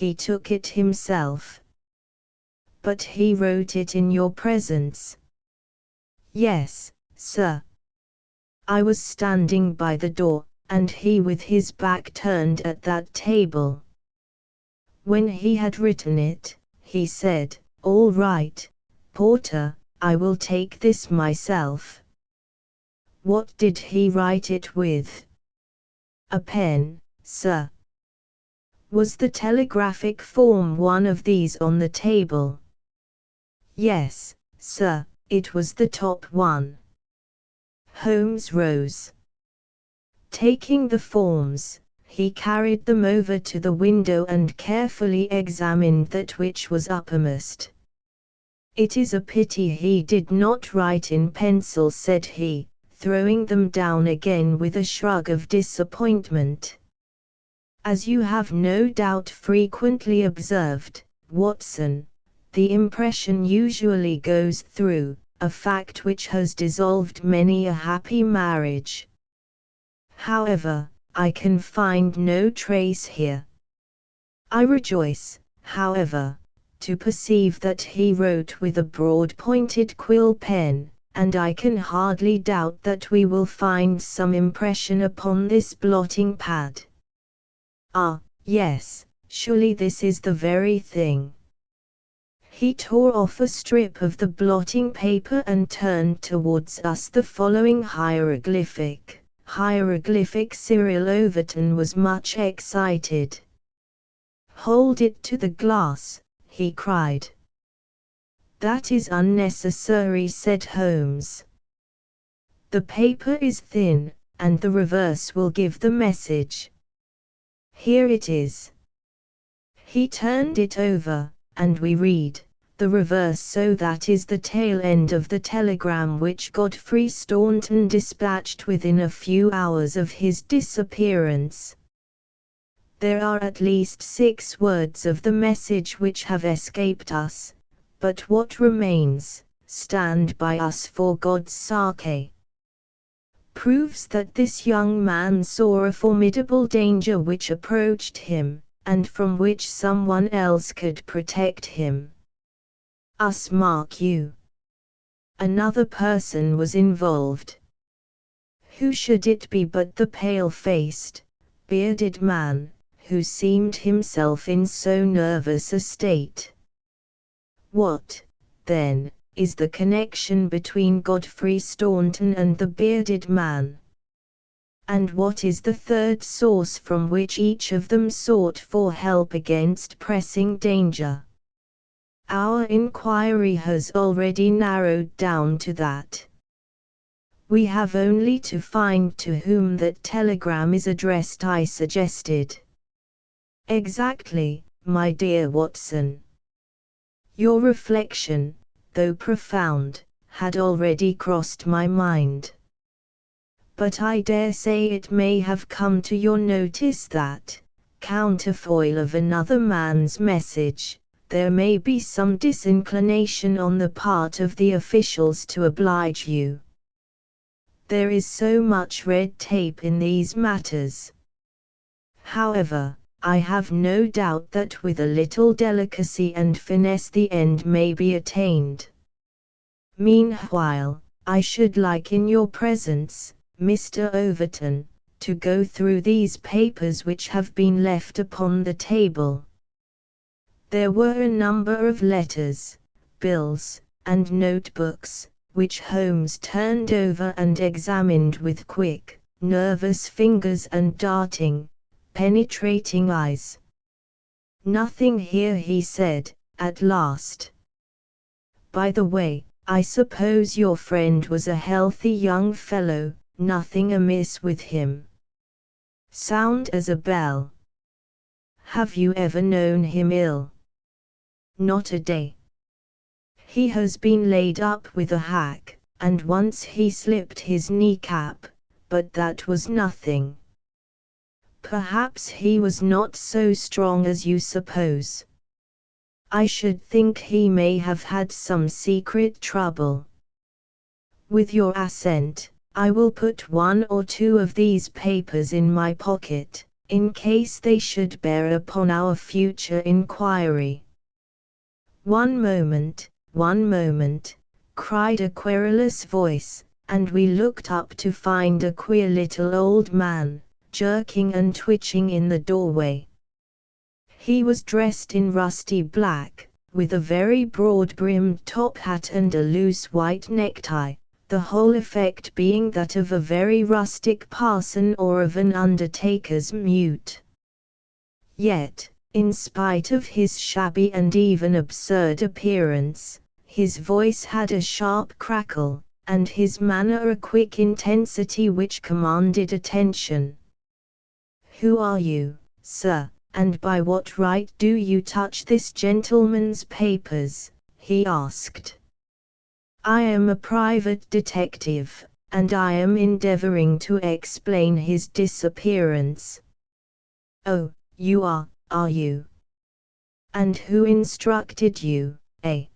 he took it himself. But he wrote it in your presence. Yes, sir. I was standing by the door, and he with his back turned at that table. When he had written it, he said, "All right, porter, I will take this myself." What did he write it with? A pen, sir. Was the telegraphic form one of these on the table? Yes, sir, it was the top one. Holmes rose. Taking the forms, he carried them over to the window and carefully examined that which was uppermost. "It is a pity he did not write in pencil," said he, throwing them down again with a shrug of disappointment. "As you have no doubt frequently observed, Watson, the impression usually goes through, a fact which has dissolved many a happy marriage. However, I can find no trace here. I rejoice, however, to perceive that he wrote with a broad-pointed quill pen, and I can hardly doubt that we will find some impression upon this blotting pad. Ah, yes, surely this is the very thing." He tore off a strip of the blotting paper and turned towards us the following hieroglyphic. Cyril Overton was much excited. "Hold it to the glass," he cried. "That is unnecessary," said Holmes. "The paper is thin, and the reverse will give the message. Here it is." He turned it over, and we read, "The reverse, so that is the tail end of the telegram which Godfrey Staunton dispatched within a few hours of his disappearance. There are at least 6 words of the message which have escaped us, but what remains, stand by us for God's sake," proves that this young man saw a formidable danger which approached him, and from which someone else could protect him. Us, mark you. Another person was involved. Who should it be but the pale-faced, bearded man, who seemed himself in so nervous a state? What, then, is the connection between Godfrey Staunton and the bearded man? And what is the third source from which each of them sought for help against pressing danger? Our inquiry has already narrowed down to that. We have only to find to whom that telegram is addressed, I suggested. Exactly, my dear Watson. Your reflection, though profound, had already crossed my mind. But I dare say it may have come to your notice that, counterfoil of another man's message, there may be some disinclination on the part of the officials to oblige you. There is so much red tape in these matters. However, I have no doubt that with a little delicacy and finesse the end may be attained. Meanwhile, I should like in your presence, Mr. Overton, to go through these papers which have been left upon the table." There were a number of letters, bills, and notebooks, which Holmes turned over and examined with quick, nervous fingers and darting, penetrating eyes. "Nothing here," he said, at last. "By the way, I suppose your friend was a healthy young fellow, nothing amiss with him?" "Sound as a bell." "Have you ever known him ill?" "Not a day. He has been laid up with a hack, and once he slipped his kneecap, but that was nothing." "Perhaps he was not so strong as you suppose." "I should think he may have had some secret trouble." "With your assent, I will put 1 or 2 of these papers in my pocket, in case they should bear upon our future inquiry. One moment, cried a querulous voice, and we looked up to find a queer little old man, jerking and twitching in the doorway. He was dressed in rusty black, with a very broad-brimmed top hat and a loose white necktie, the whole effect being that of a very rustic parson or of an undertaker's mute. Yet, in spite of his shabby and even absurd appearance, his voice had a sharp crackle, and his manner a quick intensity which commanded attention. "Who are you, sir, and by what right do you touch this gentleman's papers?" he asked. "I am a private detective, and I am endeavoring to explain his disappearance." "Oh, you are you? And who instructed you, eh?"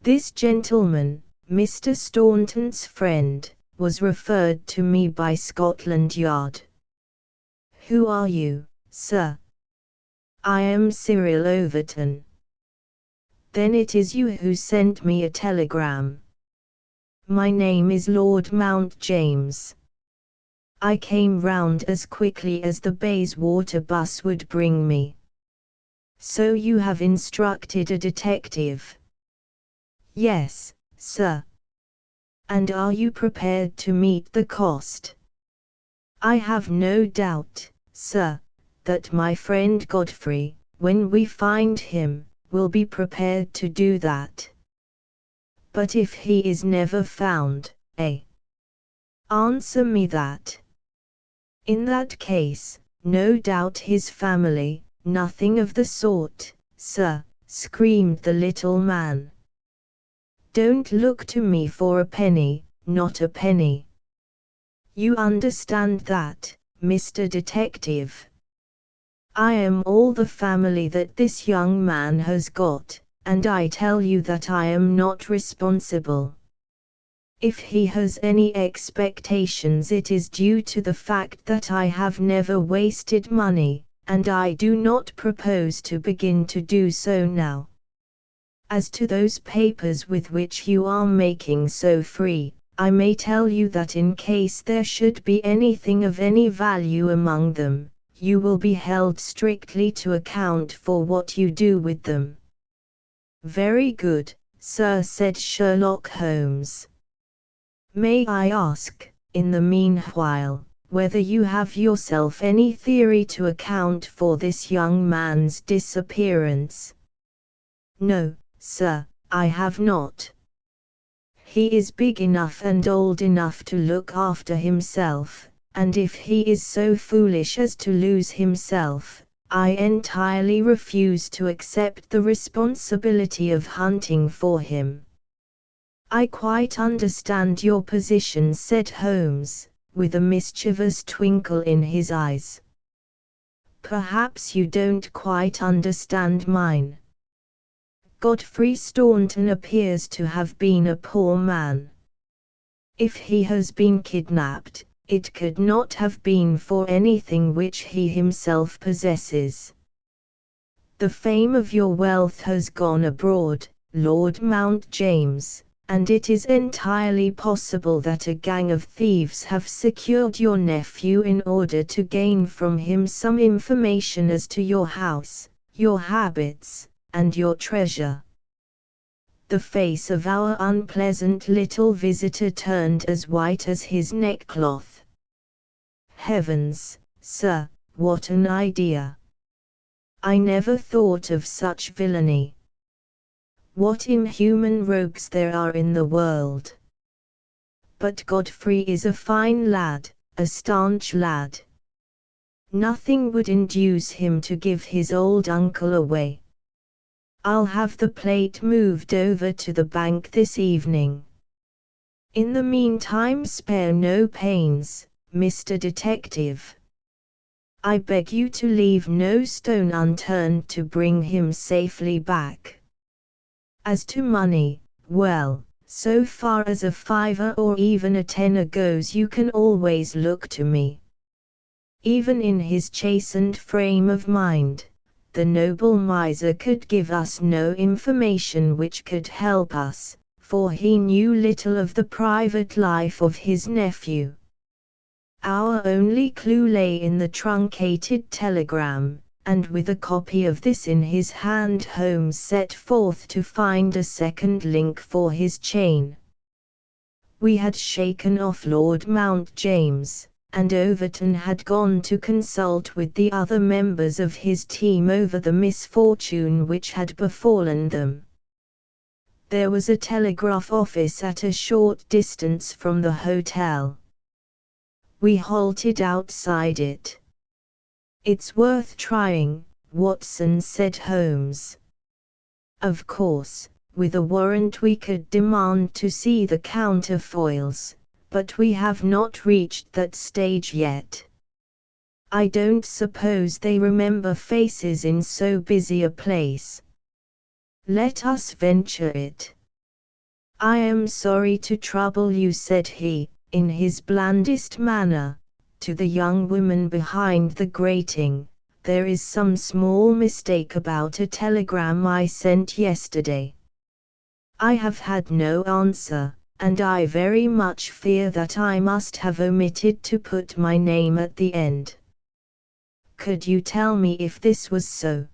"This gentleman, Mr. Staunton's friend, was referred to me by Scotland Yard." "Who are you, sir?" "I am Cyril Overton." "Then it is you who sent me a telegram." "My name is Lord Mount James. I came round as quickly as the Bayswater bus would bring me." "So you have instructed a detective?" "Yes, sir." "And are you prepared to meet the cost?" "I have no doubt, sir, that my friend Godfrey, when we find him, will be prepared to do that." "But if he is never found, eh?" "Answer me that." "In that case, no doubt his family—" "Nothing of the sort, sir," screamed the little man. "Don't look to me for a penny, not a penny. You understand that, Mr. Detective? I am all the family that this young man has got, and I tell you that I am not responsible. If he has any expectations, it is due to the fact that I have never wasted money, and I do not propose to begin to do so now. As to those papers with which you are making so free, I may tell you that in case there should be anything of any value among them, you will be held strictly to account for what you do with them." "Very good, sir," said Sherlock Holmes. "May I ask, in the meanwhile, whether you have yourself any theory to account for this young man's disappearance?" "No, sir, I have not. He is big enough and old enough to look after himself, and if he is so foolish as to lose himself, I entirely refuse to accept the responsibility of hunting for him." "I quite understand your position," said Holmes, with a mischievous twinkle in his eyes. "Perhaps you don't quite understand mine. Godfrey Staunton appears to have been a poor man. If he has been kidnapped, it could not have been for anything which he himself possesses. The fame of your wealth has gone abroad, Lord Mount James, and it is entirely possible that a gang of thieves have secured your nephew in order to gain from him some information as to your house, your habits, and your treasure." The face of our unpleasant little visitor turned as white as his neckcloth. "Heavens, sir, what an idea! I never thought of such villainy. What inhuman rogues there are in the world! But Godfrey is a fine lad, a staunch lad. Nothing would induce him to give his old uncle away. I'll have the plate moved over to the bank this evening. In the meantime, spare no pains, Mr. Detective. I beg you to leave no stone unturned to bring him safely back. As to money, well, so far as a fiver or even a tenner goes, you can always look to me. Even in his chastened frame of mind, the noble miser could give us no information which could help us, for he knew little of the private life of his nephew. Our only clue lay in the truncated telegram, and with a copy of this in his hand Holmes set forth to find a second link for his chain. We had shaken off Lord Mount James, and Overton had gone to consult with the other members of his team over the misfortune which had befallen them. There was a telegraph office at a short distance from the hotel. We halted outside it. "It's worth trying, Watson," said Holmes. "Of course, with a warrant we could demand to see the counterfoils, but we have not reached that stage yet. I don't suppose they remember faces in so busy a place. Let us venture it." "I am sorry to trouble you," said he, in his blandest manner, to the young woman behind the grating. "There is some small mistake about a telegram I sent yesterday. I have had no answer, and I very much fear that I must have omitted to put my name at the end. Could you tell me if this was so?"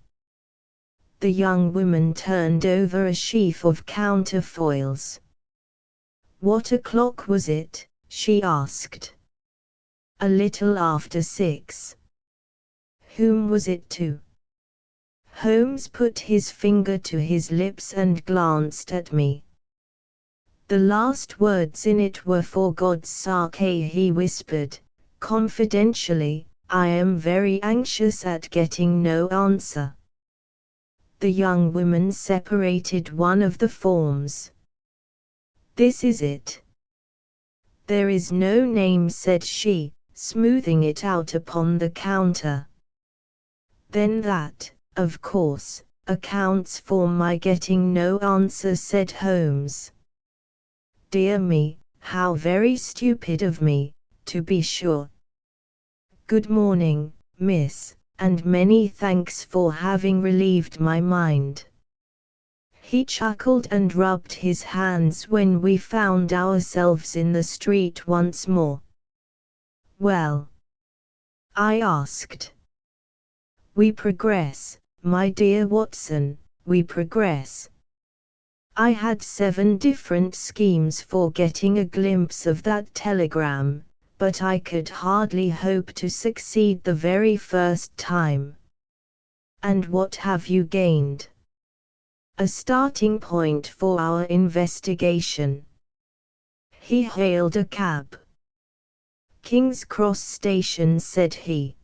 The young woman turned over a sheaf of counterfoils. "What o'clock was it?" she asked. "A little after 6. Whom was it to?" Holmes put his finger to his lips and glanced at me. "The last words in it were 'for God's sake,'" he whispered, confidentially. "I am very anxious at getting no answer." The young woman separated one of the forms. "This is it." "There is no name," said she, smoothing it out upon the counter. "Then that, of course, accounts for my getting no answer," said Holmes. "Dear me, how very stupid of me, to be sure. Good morning, miss, and many thanks for having relieved my mind." He chuckled and rubbed his hands when we found ourselves in the street once more. "Well?" I asked. "We progress, my dear Watson, we progress." I had 7 different schemes for getting a glimpse of that telegram, but I could hardly hope to succeed the very first time. "And what have you gained?" "A starting point for our investigation." He hailed a cab. "King's Cross Station," said he.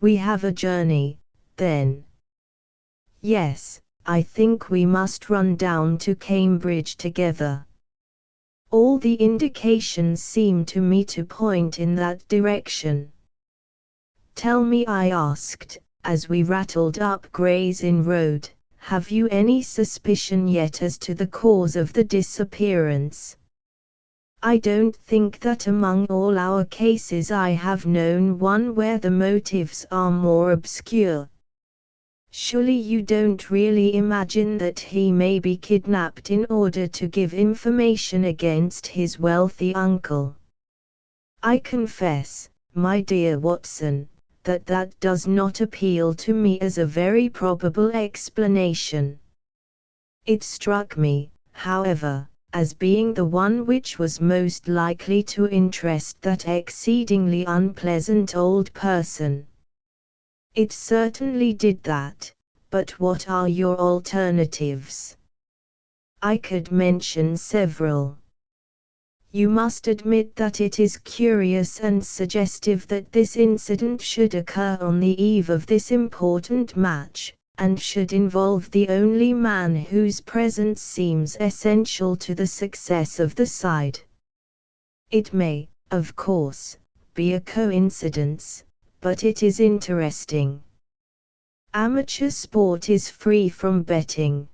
"We have a journey, then?" "Yes, I think we must run down to Cambridge together. All the indications seem to me to point in that direction." "Tell me," I asked, as we rattled up Gray's Inn Road, "have you any suspicion yet as to the cause of the disappearance? I don't think that among all our cases I have known one where the motives are more obscure. Surely you don't really imagine that he may be kidnapped in order to give information against his wealthy uncle?" "I confess, my dear Watson, that does not appeal to me as a very probable explanation. It struck me, however, as being the one which was most likely to interest that exceedingly unpleasant old person." "It certainly did that, but what are your alternatives?" "I could mention several. You must admit that it is curious and suggestive that this incident should occur on the eve of this important match, and should involve the only man whose presence seems essential to the success of the side. It may, of course, be a coincidence, but it is interesting. Amateur sport is free from betting,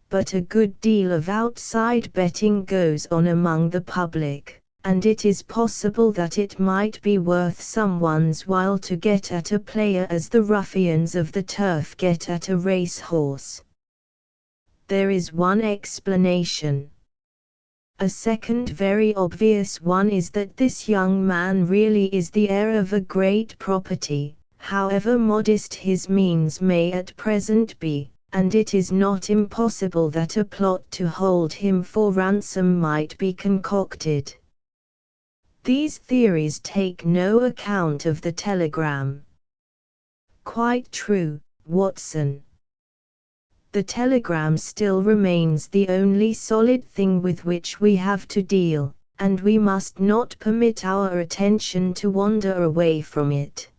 but a good deal of outside betting goes on among the public, and it is possible that it might be worth someone's while to get at a player as the ruffians of the turf get at a racehorse. There is one explanation. A second very obvious one is that this young man really is the heir of a great property, however modest his means may at present be, and it is not impossible that a plot to hold him for ransom might be concocted. These theories take no account of the telegram. Quite true, Watson. The telegram still remains the only solid thing with which we have to deal, and we must not permit our attention to wander away from it.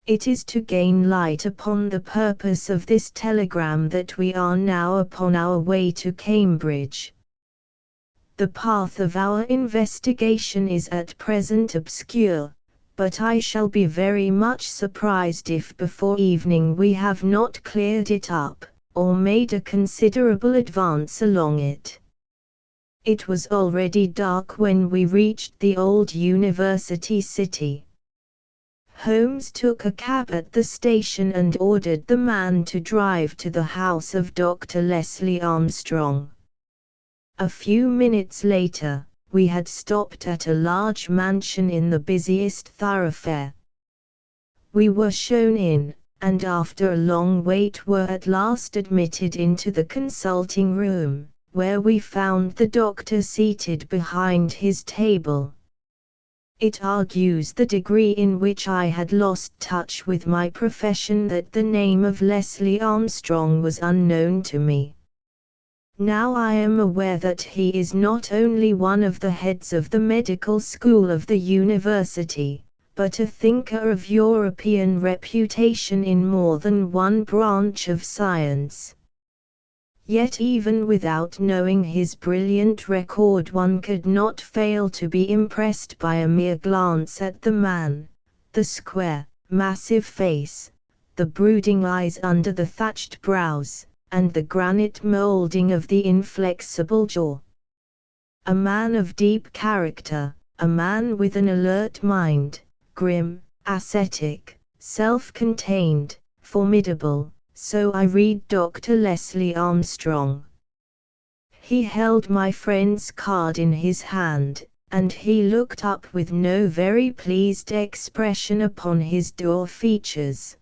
It is to gain light upon the purpose of this telegram that we are now upon our way to Cambridge. The path of our investigation is at present obscure, but I shall be very much surprised if before evening we have not cleared it up, or made a considerable advance along it. It was already dark when we reached the old university city. Holmes took a cab at the station and ordered the man to drive to the house of Dr. Leslie Armstrong. A few minutes later, we had stopped at a large mansion in the busiest thoroughfare. We were shown in, and after a long wait were at last admitted into the consulting room, where we found the doctor seated behind his table. It argues the degree in which I had lost touch with my profession that the name of Leslie Armstrong was unknown to me. Now I am aware that he is not only one of the heads of the medical school of the university, but a thinker of European reputation in more than one branch of science. Yet even without knowing his brilliant record one could not fail to be impressed by a mere glance at the man, the square, massive face, the brooding eyes under the thatched brows, and the granite molding of the inflexible jaw. A man of deep character, a man with an alert mind, grim, ascetic, self-contained, formidable, so I read Dr. Leslie Armstrong. He held my friend's card in his hand, and he looked up with no very pleased expression upon his dour features.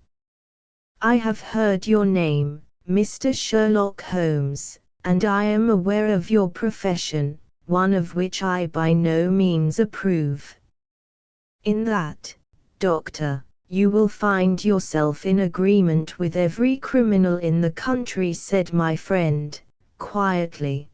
"I have heard your name, Mr. Sherlock Holmes, and I am aware of your profession, one of which I by no means approve. In that, Doctor, you will find yourself in agreement with every criminal in the country," said my friend, quietly.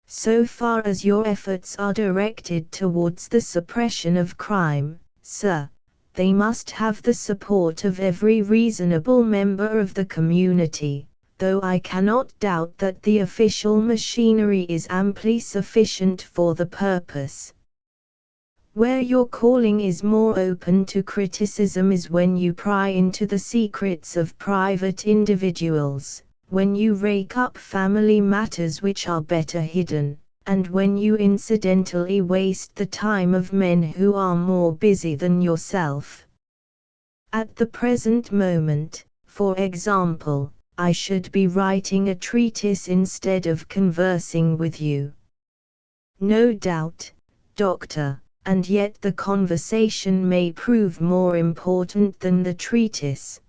"So far as your efforts are directed towards the suppression of crime, sir, they must have the support of every reasonable member of the community, though I cannot doubt that the official machinery is amply sufficient for the purpose. Where your calling is more open to criticism is when you pry into the secrets of private individuals, when you rake up family matters which are better hidden, and when you incidentally waste the time of men who are more busy than yourself. At the present moment, for example, I should be writing a treatise instead of conversing with you." "No doubt, Doctor, and yet the conversation may prove more important than the treatise.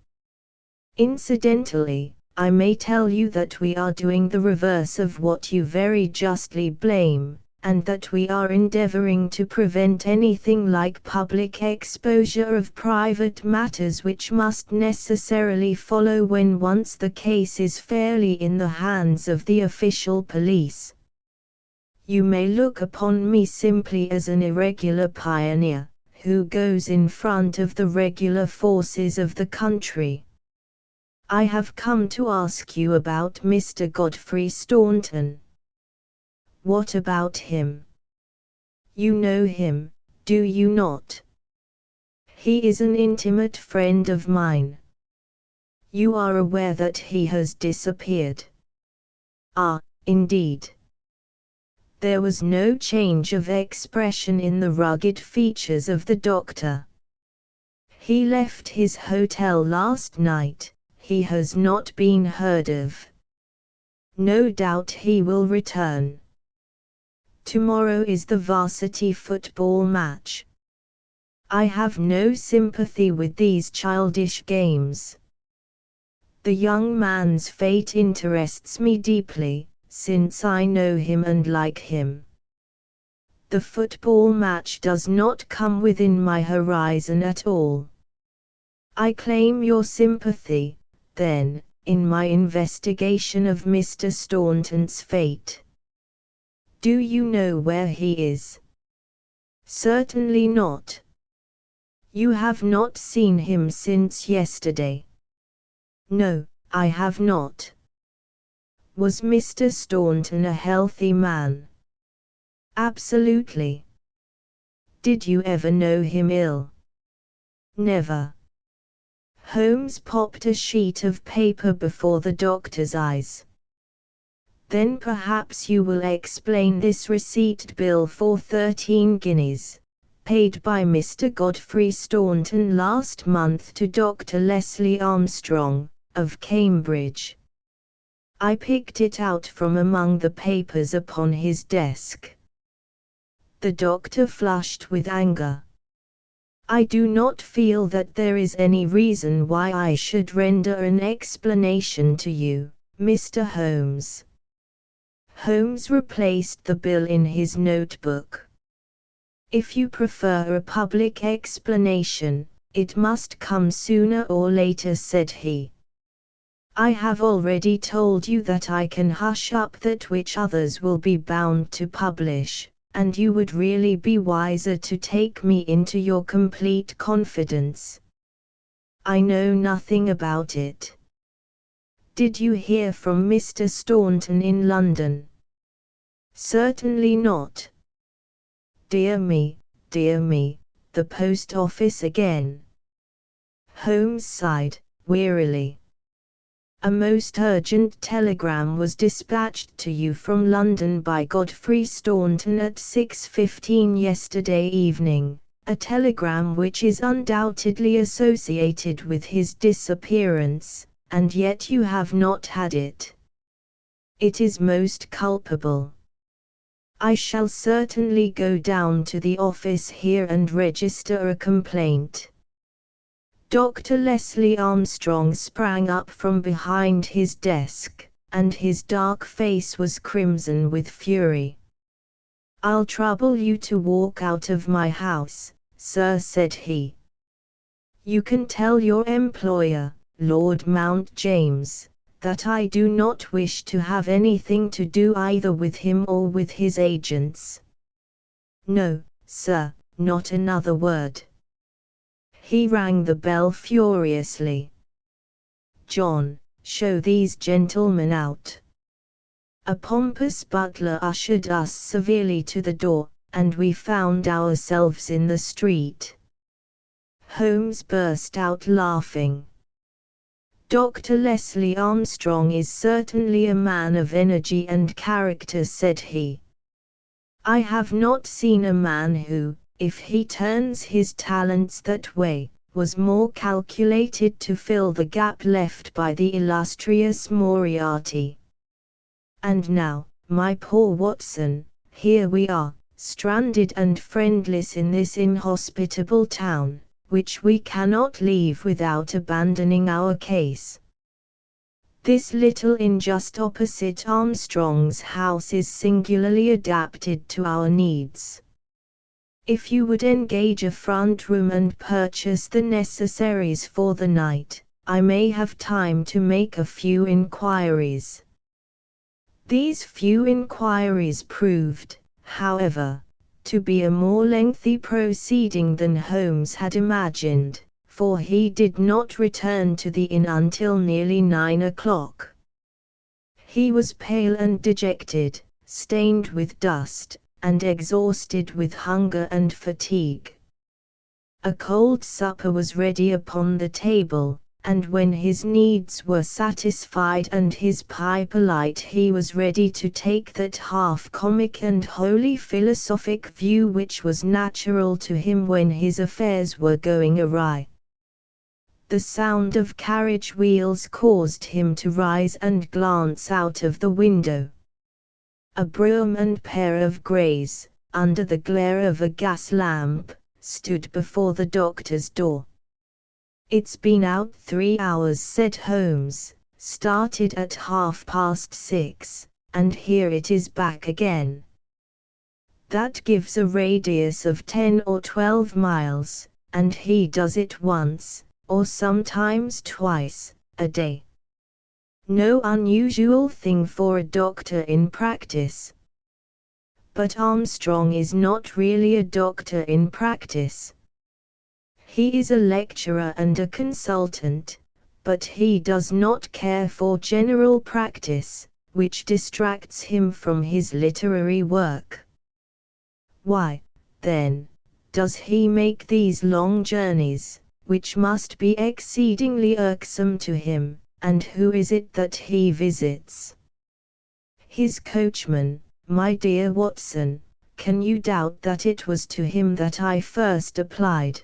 Incidentally, I may tell you that we are doing the reverse of what you very justly blame, and that we are endeavoring to prevent anything like public exposure of private matters which must necessarily follow when once the case is fairly in the hands of the official police. You may look upon me simply as an irregular pioneer, who goes in front of the regular forces of the country. I have come to ask you about Mr. Godfrey Staunton." "What about him?" "You know him, do you not?" "He is an intimate friend of mine." "You are aware that he has disappeared?" "Ah, indeed." There was no change of expression in the rugged features of the doctor. "He left his hotel last night. He has not been heard of. No doubt he will return. Tomorrow is the varsity football match. I have no sympathy with these childish games. The young man's fate interests me deeply, since I know him and like him. The football match does not come within my horizon at all. I claim your sympathy, then, in my investigation of Mr. Staunton's fate. Do you know where he is?" "Certainly not." "You have not seen him since yesterday?" "No, I have not." "Was Mr. Staunton a healthy man?" "Absolutely." "Did you ever know him ill?" "Never." Holmes popped a sheet of paper before the doctor's eyes. "Then perhaps you will explain this receipt bill for 13 guineas, paid by Mr. Godfrey Staunton last month to Dr. Leslie Armstrong, of Cambridge." I picked it out from among the papers upon his desk. The doctor flushed with anger. "I do not feel that there is any reason why I should render an explanation to you, Mr. Holmes." Holmes replaced the bill in his notebook. "If you prefer a public explanation, it must come sooner or later," said he. "I have already told you that I can hush up that which others will be bound to publish, and you would really be wiser to take me into your complete confidence." "I know nothing about it." "Did you hear from Mr. Staunton in London?" "Certainly not." Dear me, the post office again." Holmes sighed, wearily. "A most urgent telegram was dispatched to you from London by Godfrey Staunton at 6:15 yesterday evening, a telegram which is undoubtedly associated with his disappearance, and yet you have not had it. It is most culpable. I shall certainly go down to the office here and register a complaint." Dr. Leslie Armstrong sprang up from behind his desk, and his dark face was crimson with fury. "I'll trouble you to walk out of my house, sir," said he. "You can tell your employer, Lord Mount James, that I do not wish to have anything to do either with him or with his agents." "No, sir, not another word." He rang the bell furiously. "John, show these gentlemen out." A pompous butler ushered us severely to the door, and we found ourselves in the street. Holmes burst out laughing. "Dr. Leslie Armstrong is certainly a man of energy and character," said he. "I have not seen a man who, if he turns his talents that way, was more calculated to fill the gap left by the illustrious Moriarty. And now, my poor Watson, here we are, stranded and friendless in this inhospitable town, which we cannot leave without abandoning our case. This little inn just opposite Armstrong's house is singularly adapted to our needs. If you would engage a front room and purchase the necessaries for the night, I may have time to make a few inquiries." These few inquiries proved, however, to be a more lengthy proceeding than Holmes had imagined, for he did not return to the inn until nearly 9 o'clock. He was pale and dejected, stained with dust, and exhausted with hunger and fatigue. A cold supper was ready upon the table, and when his needs were satisfied and his pipe alight, he was ready to take that half-comic and wholly philosophic view which was natural to him when his affairs were going awry. The sound of carriage wheels caused him to rise and glance out of the window. A brougham and pair of greys, under the glare of a gas lamp, stood before the doctor's door. "It's been out 3 hours," said Holmes, "started at 6:30, and here it is back again. That gives a radius of 10 or 12 miles, and he does it once, or sometimes twice, a day. No unusual thing for a doctor in practice." But Armstrong is not really a doctor in practice. He is a lecturer and a consultant, but he does not care for general practice, which distracts him from his literary work. Why, then, does he make these long journeys, which must be exceedingly irksome to him, and who is it that he visits? His coachman, my dear Watson. Can you doubt that it was to him that I first applied?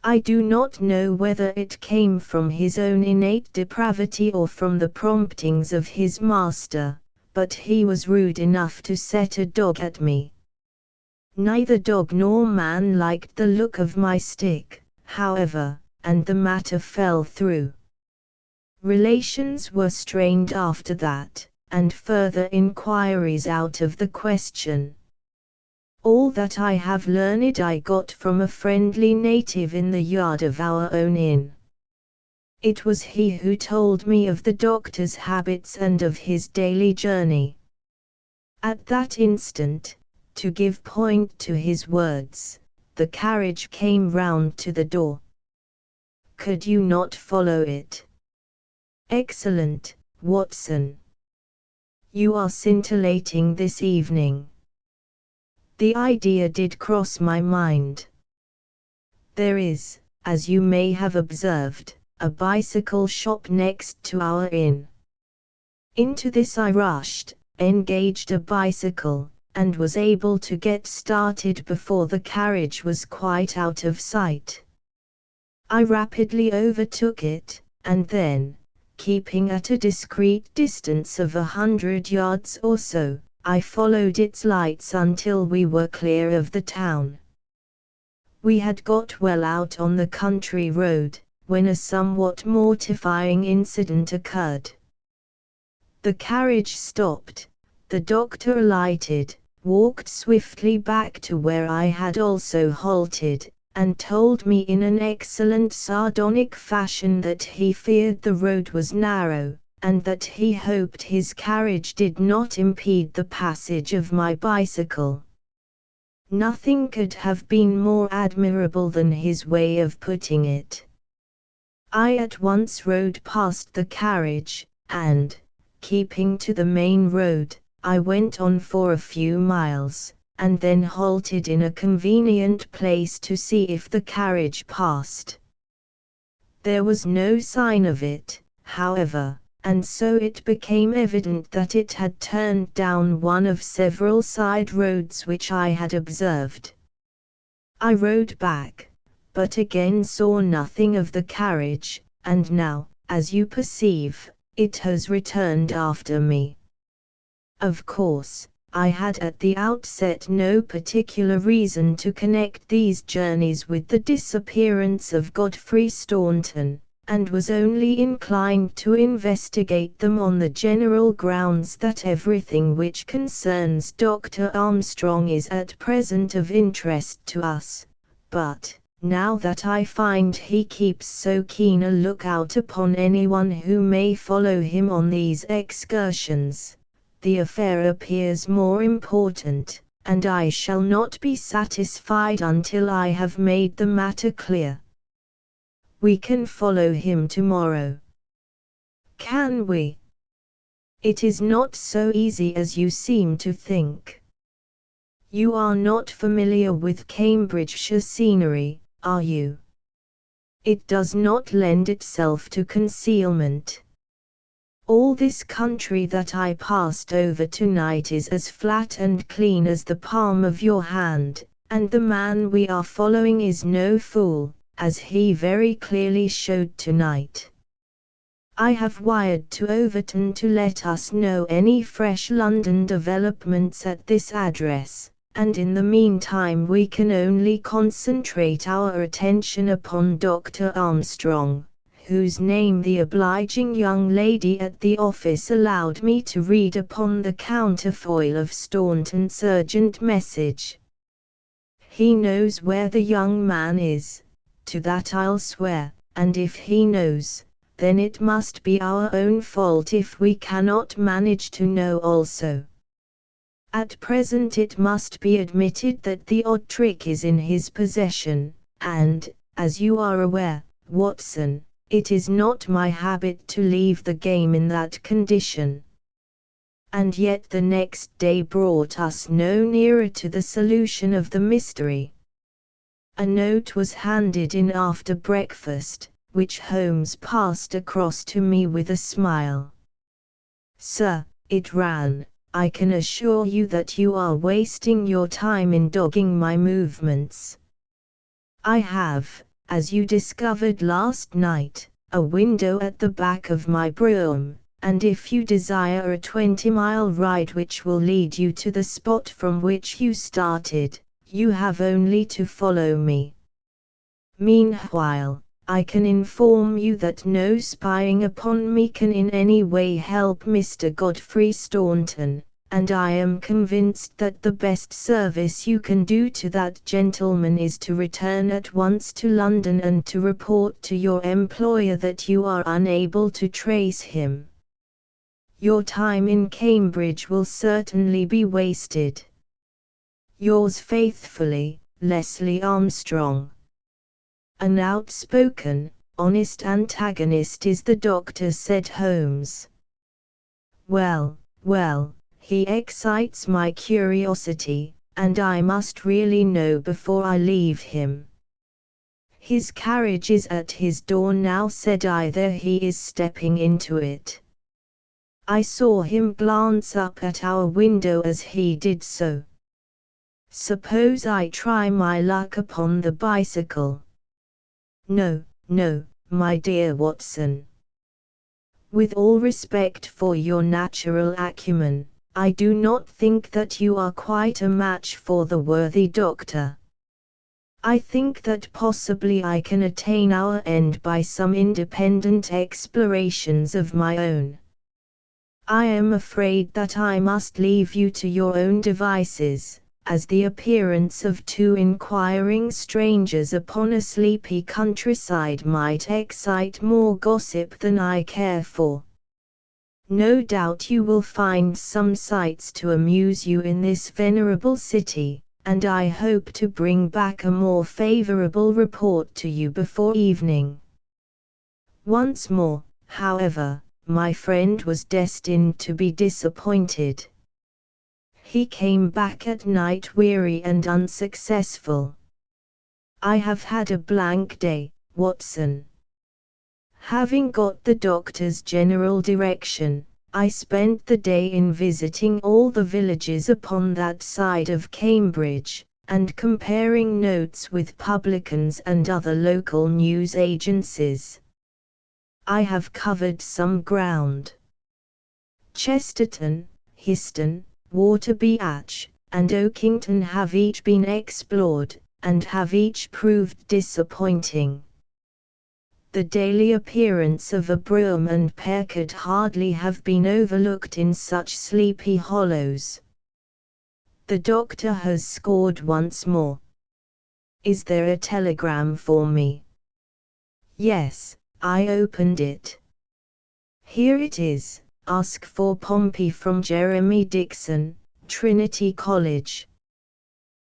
I do not know whether it came from his own innate depravity or from the promptings of his master, but he was rude enough to set a dog at me. Neither dog nor man liked the look of my stick, however, and the matter fell through. Relations were strained after that, and further inquiries out of the question. All that I have learned I got from a friendly native in the yard of our own inn. It was he who told me of the doctor's habits and of his daily journey. At that instant, to give point to his words, the carriage came round to the door. Could you not follow it? Excellent, Watson. You are scintillating this evening. The idea did cross my mind. There is, as you may have observed, a bicycle shop next to our inn. Into this I rushed, engaged a bicycle, and was able to get started before the carriage was quite out of sight. I rapidly overtook it, and then, keeping at a discreet distance of 100 yards or so, I followed its lights until we were clear of the town. We had got well out on the country road, when a somewhat mortifying incident occurred. The carriage stopped, the doctor alighted, walked swiftly back to where I had also halted, and told me in an excellent sardonic fashion that he feared the road was narrow, and that he hoped his carriage did not impede the passage of my bicycle. Nothing could have been more admirable than his way of putting it. I at once rode past the carriage, and, keeping to the main road, I went on for a few miles, and then halted in a convenient place to see if the carriage passed. There was no sign of it, however, and so it became evident that it had turned down one of several side roads which I had observed. I rode back, but again saw nothing of the carriage, and now, as you perceive, it has returned after me. Of course, I had at the outset no particular reason to connect these journeys with the disappearance of Godfrey Staunton, and was only inclined to investigate them on the general grounds that everything which concerns Dr. Armstrong is at present of interest to us, but, now that I find he keeps so keen a lookout upon anyone who may follow him on these excursions, the affair appears more important, and I shall not be satisfied until I have made the matter clear. We can follow him tomorrow. Can we? It is not so easy as you seem to think. You are not familiar with Cambridgeshire scenery, are you? It does not lend itself to concealment. All this country that I passed over tonight is as flat and clean as the palm of your hand, and the man we are following is no fool, as he very clearly showed tonight. I have wired to Overton to let us know any fresh London developments at this address, and in the meantime we can only concentrate our attention upon Dr. Armstrong, whose name the obliging young lady at the office allowed me to read upon the counterfoil of Staunton's urgent message. He knows where the young man is, to that I'll swear, and if he knows, then it must be our own fault if we cannot manage to know also. At present it must be admitted that the odd trick is in his possession, and, as you are aware, Watson, it is not my habit to leave the game in that condition. And yet the next day brought us no nearer to the solution of the mystery. A note was handed in after breakfast, which Holmes passed across to me with a smile. Sir, it ran, I can assure you that you are wasting your time in dogging my movements. I have, as you discovered last night, a window at the back of my brougham, and if you desire a 20-mile ride which will lead you to the spot from which you started, you have only to follow me. Meanwhile, I can inform you that no spying upon me can in any way help Mr. Godfrey Staunton, and I am convinced that the best service you can do to that gentleman is to return at once to London and to report to your employer that you are unable to trace him. Your time in Cambridge will certainly be wasted. Yours faithfully, Leslie Armstrong. An outspoken, honest antagonist is the doctor, said Holmes. Well, well, he excites my curiosity, and I must really know before I leave him. His carriage is at his door now, said I. There he is stepping into it. I saw him glance up at our window as he did so. Suppose I try my luck upon the bicycle? No, no, my dear Watson. With all respect for your natural acumen, I do not think that you are quite a match for the worthy doctor. I think that possibly I can attain our end by some independent explorations of my own. I am afraid that I must leave you to your own devices, as the appearance of two inquiring strangers upon a sleepy countryside might excite more gossip than I care for. No doubt you will find some sights to amuse you in this venerable city, and I hope to bring back a more favorable report to you before evening. Once more, however, my friend was destined to be disappointed. He came back at night weary and unsuccessful. I have had a blank day, Watson. Having got the doctor's general direction, I spent the day in visiting all the villages upon that side of Cambridge, and comparing notes with publicans and other local news agencies. I have covered some ground. Chesterton, Histon, Waterby Atch, and Oakington have each been explored, and have each proved disappointing. The daily appearance of a brougham and pair could hardly have been overlooked in such sleepy hollows. The doctor has scored once more. Is there a telegram for me? Yes, I opened it. Here it is. Ask for Pompey from Jeremy Dixon, Trinity College.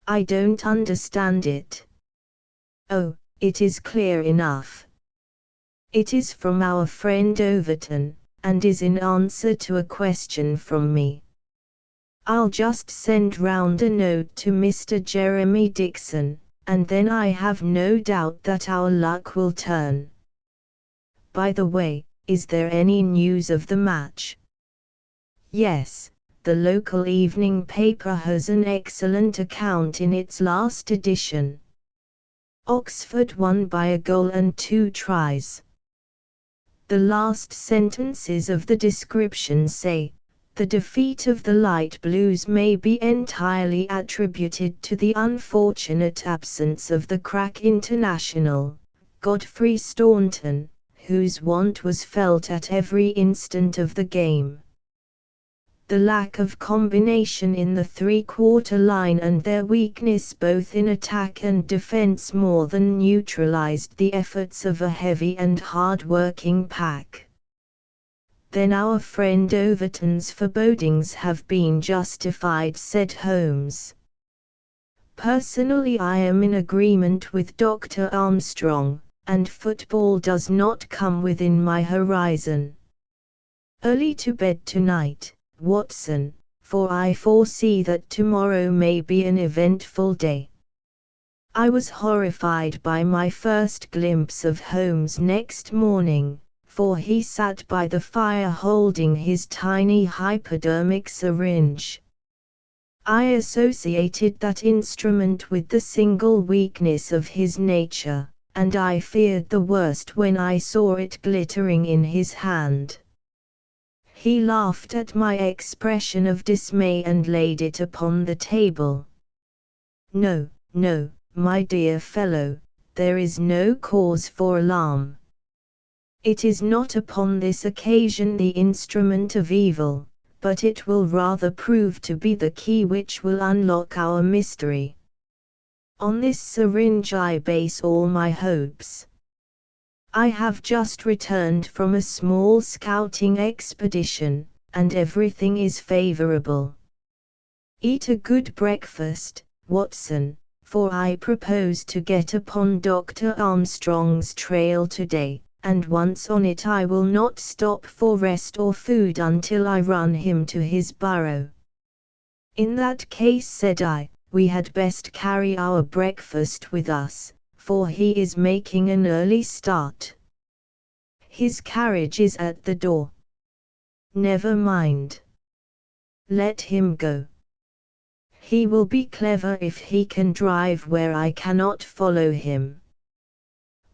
I don't understand it. Oh, it is clear enough. It is from our friend Overton, and is in answer to a question from me. I'll just send round a note to Mr. Jeremy Dixon, and then I have no doubt that our luck will turn. By the way, is there any news of the match? Yes, the local evening paper has an excellent account in its last edition. Oxford won by a goal and 2 tries. The last sentences of the description say, the defeat of the Light Blues may be entirely attributed to the unfortunate absence of the crack international, Godfrey Staunton, whose want was felt at every instant of the game. The lack of combination in the three-quarter line and their weakness both in attack and defense more than neutralized the efforts of a heavy and hard-working pack. Then our friend Overton's forebodings have been justified, said Holmes. Personally, I am in agreement with Dr. Armstrong, and football does not come within my horizon. Early to bed tonight, Watson, for I foresee that tomorrow may be an eventful day. I was horrified by my first glimpse of Holmes next morning, for he sat by the fire holding his tiny hypodermic syringe. I associated that instrument with the single weakness of his nature, and I feared the worst when I saw it glittering in his hand. He laughed at my expression of dismay and laid it upon the table. No, no, my dear fellow, there is no cause for alarm. It is not upon this occasion the instrument of evil, but it will rather prove to be the key which will unlock our mystery. On this syringe I base all my hopes. I have just returned from a small scouting expedition, and everything is favorable. Eat a good breakfast, Watson, for I propose to get upon Dr. Armstrong's trail today, and once on it I will not stop for rest or food until I run him to his burrow. In that case, said I, we had best carry our breakfast with us, for he is making an early start. His carriage is at the door. Never mind. Let him go. He will be clever if he can drive where I cannot follow him.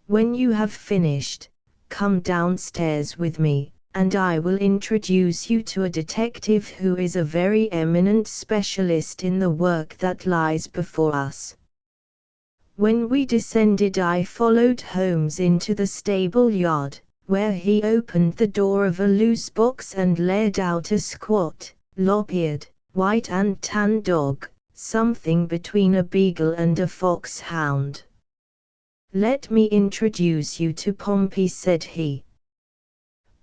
When you have finished, come downstairs with me, and I will introduce you to a detective who is a very eminent specialist in the work that lies before us. When we descended, I followed Holmes into the stable yard, where he opened the door of a loose box and led out a squat, lop-eared, white and tan dog, something between a beagle and a foxhound. Let me introduce you to Pompey, said he.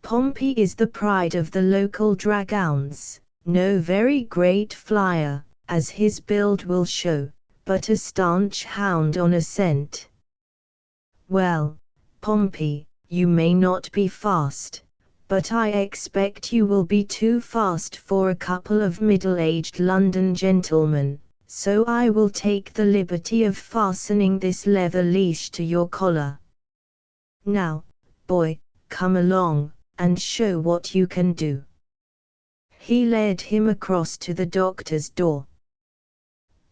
Pompey is the pride of the local dragoons, no very great flyer, as his build will show, but a staunch hound on a scent. Well, Pompey, you may not be fast, but I expect you will be too fast for a couple of middle-aged London gentlemen, so I will take the liberty of fastening this leather leash to your collar. Now, boy, come along, and show what you can do. He led him across to the doctor's door.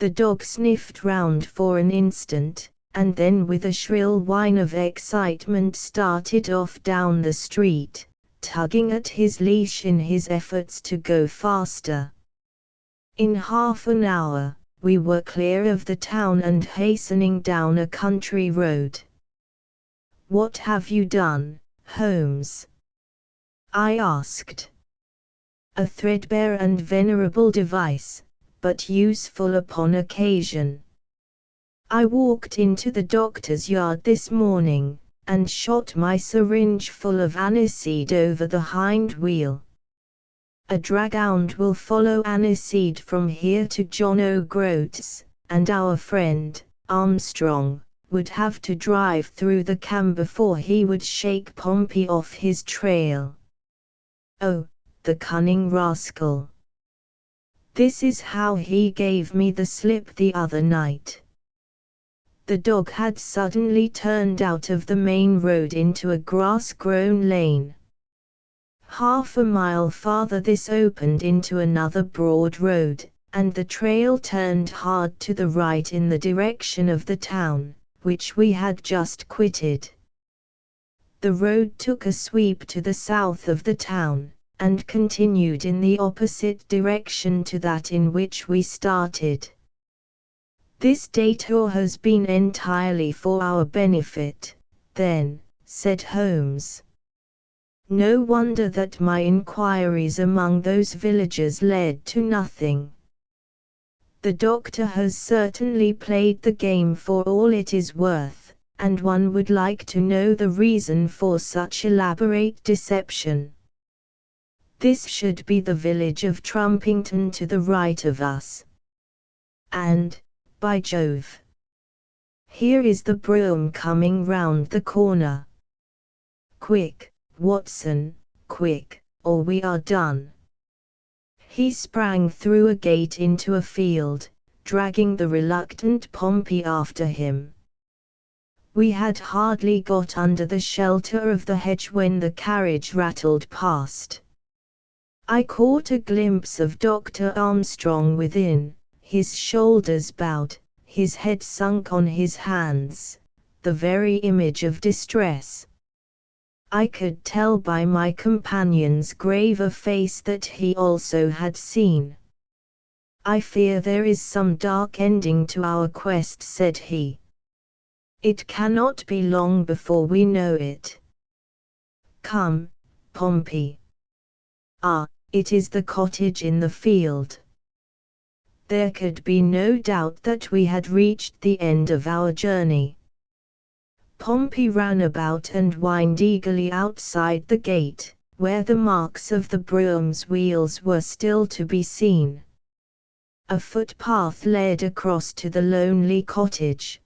The dog sniffed round for an instant, and then with a shrill whine of excitement started off down the street, tugging at his leash in his efforts to go faster. In half an hour, we were clear of the town and hastening down a country road. What have you done, Holmes? I asked. A threadbare and venerable device, but useful upon occasion. I walked into the doctor's yard this morning, and shot my syringe full of aniseed over the hind wheel. A dragound will follow aniseed from here to John O'Groats, and our friend, Armstrong, would have to drive through the Cam before he would shake Pompey off his trail. Oh, the cunning rascal! This is how he gave me the slip the other night. The dog had suddenly turned out of the main road into a grass-grown lane. Half a mile farther this opened into another broad road, and the trail turned hard to the right in the direction of the town, which we had just quitted. The road took a sweep to the south of the town, and continued in the opposite direction to that in which we started. "This detour has been entirely for our benefit, then," said Holmes. "No wonder that my inquiries among those villagers led to nothing. The doctor has certainly played the game for all it is worth, and one would like to know the reason for such elaborate deception. This should be the village of Trumpington to the right of us. And, by Jove! Here is the brougham coming round the corner. Quick, Watson, quick, or we are done." He sprang through a gate into a field, dragging the reluctant Pompey after him. We had hardly got under the shelter of the hedge when the carriage rattled past. I caught a glimpse of Dr. Armstrong within, his shoulders bowed, his head sunk on his hands, the very image of distress. I could tell by my companion's graver face that he also had seen. "I fear there is some dark ending to our quest," said he. "It cannot be long before we know it. Come, Pompey. Ah, it is the cottage in the field." There could be no doubt that we had reached the end of our journey. Pompey ran about and whined eagerly outside the gate, where the marks of the brougham's wheels were still to be seen. A footpath led across to the lonely cottage.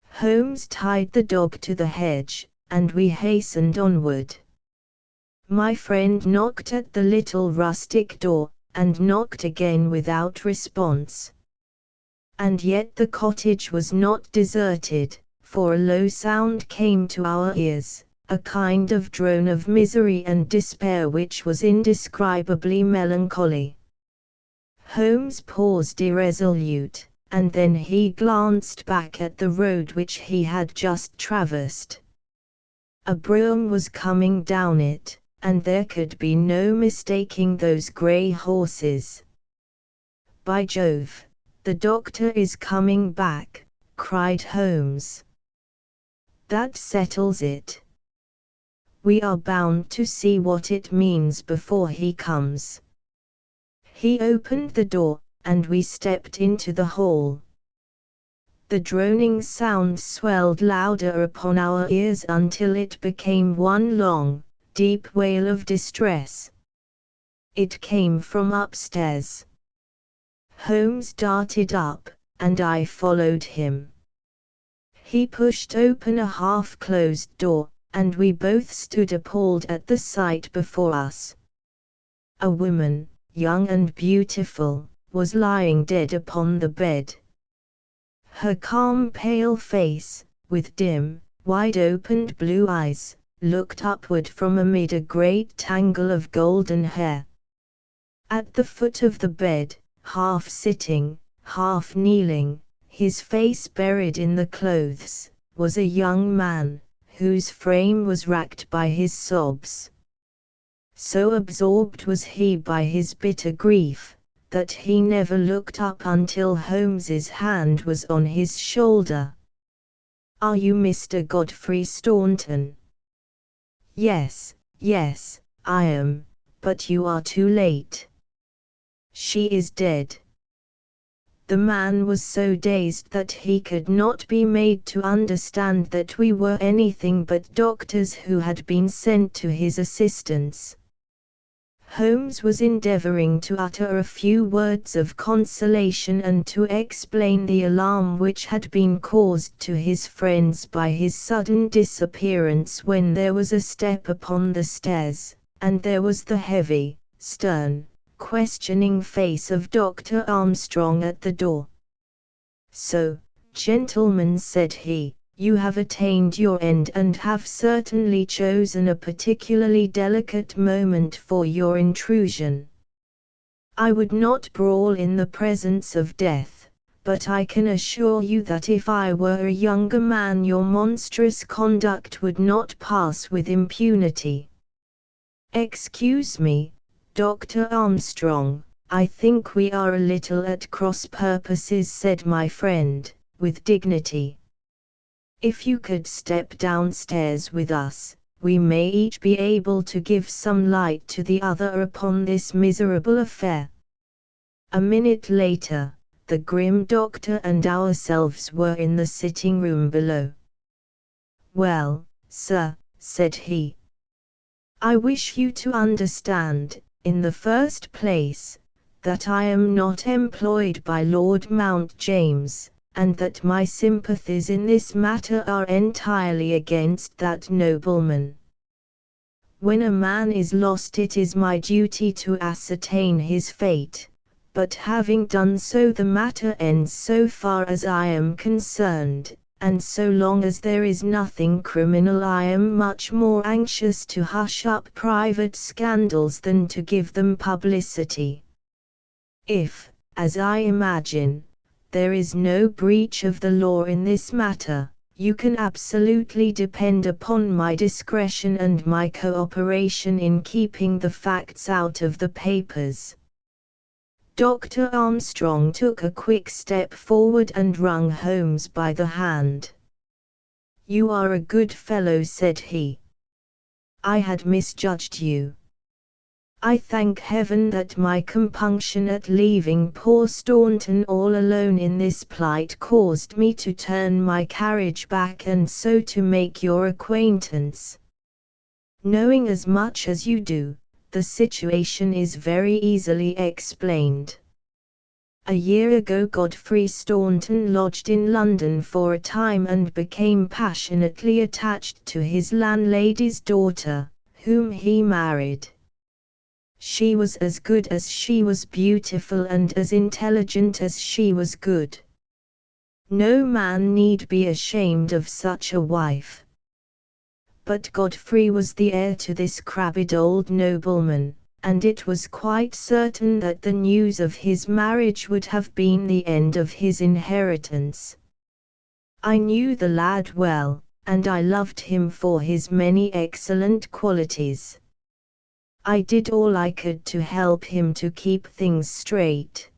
Holmes tied the dog to the hedge, and we hastened onward. My friend knocked at the little rustic door, and knocked again without response. And yet the cottage was not deserted, for a low sound came to our ears, a kind of drone of misery and despair which was indescribably melancholy. Holmes paused irresolute, and then he glanced back at the road which he had just traversed. A brougham was coming down it, and there could be no mistaking those grey horses. "By Jove, the doctor is coming back," cried Holmes. "That settles it. We are bound to see what it means before he comes." He opened the door, and we stepped into the hall. The droning sound swelled louder upon our ears until it became one long, deep wail of distress. It came from upstairs. Holmes darted up, and I followed him. He pushed open a half-closed door, and we both stood appalled at the sight before us. A woman, young and beautiful, was lying dead upon the bed. Her calm pale face, with dim, wide-opened blue eyes, looked upward from amid a great tangle of golden hair. At the foot of the bed, half sitting, half kneeling, his face buried in the clothes, was a young man, whose frame was racked by his sobs. So absorbed was he by his bitter grief, that he never looked up until Holmes's hand was on his shoulder. "Are you Mr. Godfrey Staunton?" Yes, I am, but you are too late. She is dead." The man was so dazed that he could not be made to understand that we were anything but doctors who had been sent to his assistance. Holmes was endeavoring to utter a few words of consolation and to explain the alarm which had been caused to his friends by his sudden disappearance when there was a step upon the stairs, and there was the heavy, stern, questioning face of Dr. Armstrong at the door. "So, "Gentlemen," said he, "you have attained your end and have certainly chosen a particularly delicate moment for your intrusion. I would not brawl in the presence of death, but I can assure you that if I were a younger man your monstrous conduct would not pass with impunity." "Excuse me, Dr. Armstrong, I think we are a little at cross purposes," said my friend, with dignity. "If you could step downstairs with us, we may each be able to give some light to the other upon this miserable affair." A minute later, the grim doctor and ourselves were in the sitting room below. "Well, sir," said he, "I wish you to understand, in the first place, that I am not employed by Lord Mount James, and that my sympathies in this matter are entirely against that nobleman. When a man is lost it is my duty to ascertain his fate, but having done so the matter ends so far as I am concerned, and so long as there is nothing criminal I am much more anxious to hush up private scandals than to give them publicity. If, as I imagine, there is no breach of the law in this matter, you can absolutely depend upon my discretion and my cooperation in keeping the facts out of the papers." Dr. Armstrong took a quick step forward and wrung Holmes by the hand. "You are a good fellow," said he. "I had misjudged you. I thank heaven that my compunction at leaving poor Staunton all alone in this plight caused me to turn my carriage back and so to make your acquaintance. Knowing as much as you do, the situation is very easily explained. A year ago Godfrey Staunton lodged in London for a time and became passionately attached to his landlady's daughter, whom he married. She was as good as she was beautiful and as intelligent as she was good. No man need be ashamed of such a wife. But Godfrey was the heir to this crabbed old nobleman, and it was quite certain that the news of his marriage would have been the end of his inheritance. I knew the lad well, and I loved him for his many excellent qualities. I did all I could to help him to keep things straight.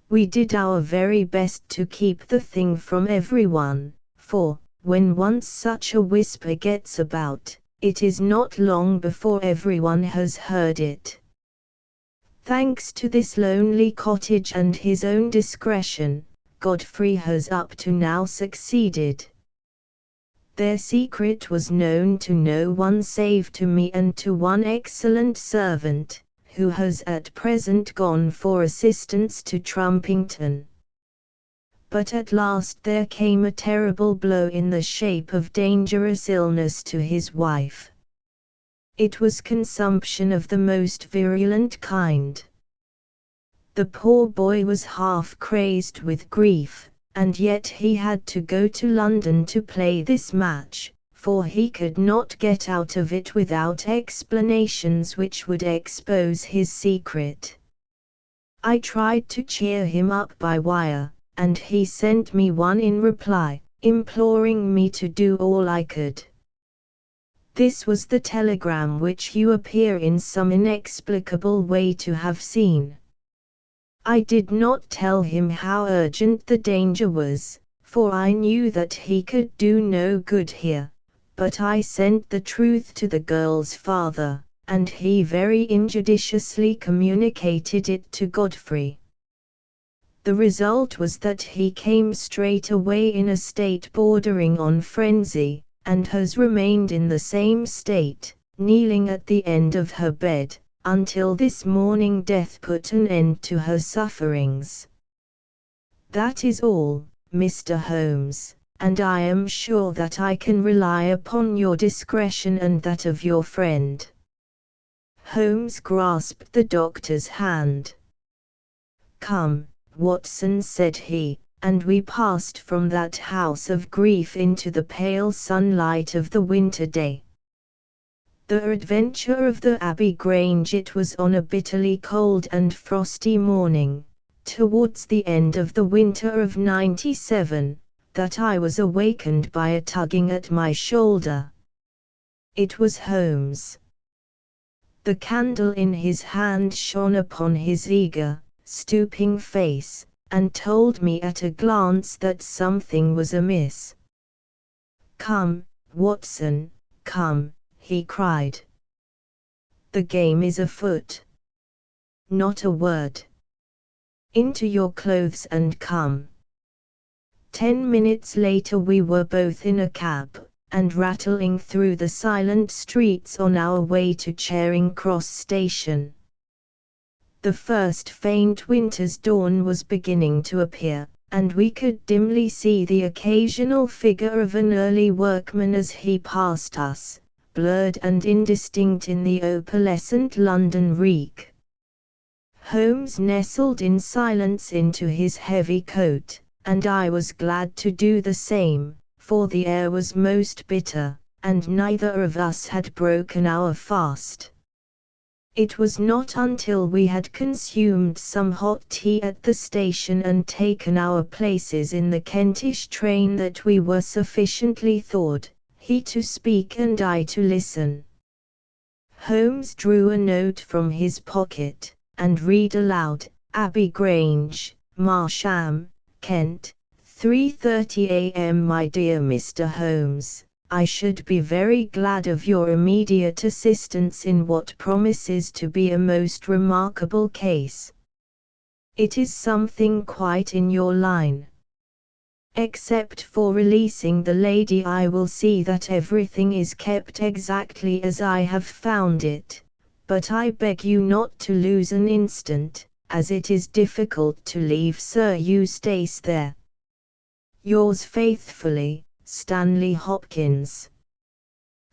We did our very best to keep the thing from everyone, for, when once such a whisper gets about, it is not long before everyone has heard it. Thanks to this lonely cottage and his own discretion, Godfrey has up to now succeeded. Their secret was known to no one save to me and to one excellent servant, who has at present gone for assistance to Trumpington. But at last there came a terrible blow in the shape of dangerous illness to his wife. It was consumption of the most virulent kind. The poor boy was half crazed with grief, and yet he had to go to London to play this match, for he could not get out of it without explanations which would expose his secret. I tried to cheer him up by wire, and he sent me one in reply, imploring me to do all I could. This was the telegram which you appear in some inexplicable way to have seen. I did not tell him how urgent the danger was, for I knew that he could do no good here, but I sent the truth to the girl's father, and he very injudiciously communicated it to Godfrey. The result was that he came straight away in a state bordering on frenzy, and has remained in the same state, kneeling at the end of her bed, until this morning death put an end to her sufferings. That is all, Mr. Holmes, and I am sure that I can rely upon your discretion and that of your friend." Holmes grasped the doctor's hand. "Come, Watson," said he, and we passed from that house of grief into the pale sunlight of the winter day. The adventure of the Abbey Grange. It was on a bitterly cold and frosty morning, towards the end of the winter of '97, that I was awakened by a tugging at my shoulder. It was Holmes. The candle in his hand shone upon his eager, stooping face, and told me at a glance that something was amiss. "Come, Watson, come," he cried. "The game is afoot. Not a word. Into your clothes and come." 10 minutes later we were both in a cab, and rattling through the silent streets on our way to Charing Cross Station. The first faint winter's dawn was beginning to appear, and we could dimly see the occasional figure of an early workman as he passed us, blurred and indistinct in the opalescent London reek. Holmes nestled in silence into his heavy coat, and I was glad to do the same, for the air was most bitter, and neither of us had broken our fast. It was not until we had consumed some hot tea at the station and taken our places in the Kentish train that we were sufficiently thawed, he to speak and I to listen. Holmes drew a note from his pocket, and read aloud, "Abbey Grange, Marsham, Kent, 3:30 a.m. My dear Mr. Holmes, I should be very glad of your immediate assistance in what promises to be a most remarkable case. It is something quite in your line. Except for releasing the lady, I will see that everything is kept exactly as I have found it, but I beg you not to lose an instant, as it is difficult to leave Sir Eustace there. Yours faithfully, Stanley Hopkins."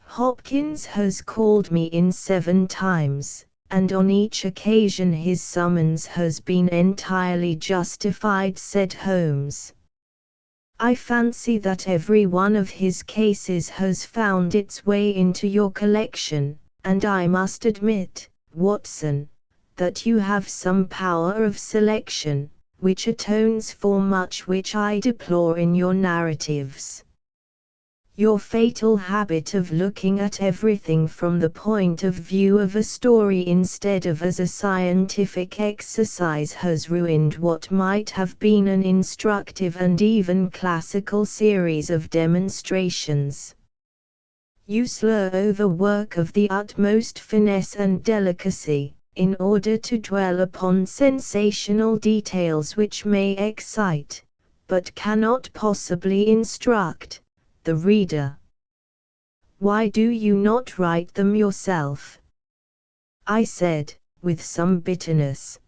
Hopkins has called me in 7 times, and on each occasion his summons has been entirely justified, said Holmes. "I fancy that every one of his cases has found its way into your collection, and I must admit, Watson, that you have some power of selection, which atones for much which I deplore in your narratives. Your fatal habit of looking at everything from the point of view of a story instead of as a scientific exercise has ruined what might have been an instructive and even classical series of demonstrations. You slur over work of the utmost finesse and delicacy, in order to dwell upon sensational details which may excite, but cannot possibly instruct, the reader. Why do you not write them yourself?" I said, with some bitterness.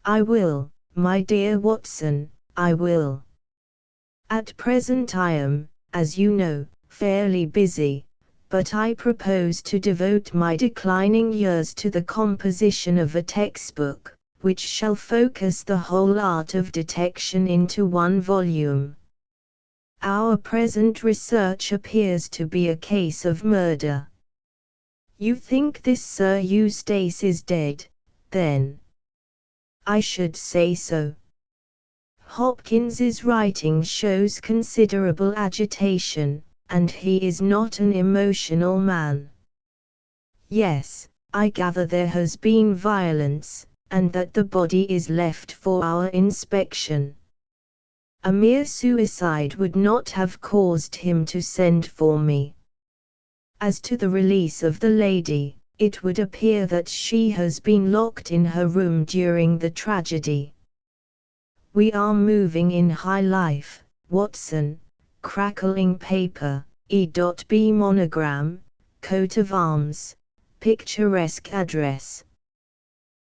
"I will, my dear Watson, I will. At present I am, as you know, fairly busy, but I propose to devote my declining years to the composition of a textbook, which shall focus the whole art of detection into one volume. Our present research appears to be a case of murder. You think this Sir Eustace is dead, then?" "I should say so. Hopkins's writing shows considerable agitation, and he is not an emotional man." "Yes, I gather there has been violence, and that the body is left for our inspection. A mere suicide would not have caused him to send for me. As to the release of the lady, it would appear that she has been locked in her room during the tragedy. We are moving in high life, Watson. Crackling paper, E.B. monogram, coat of arms, picturesque address.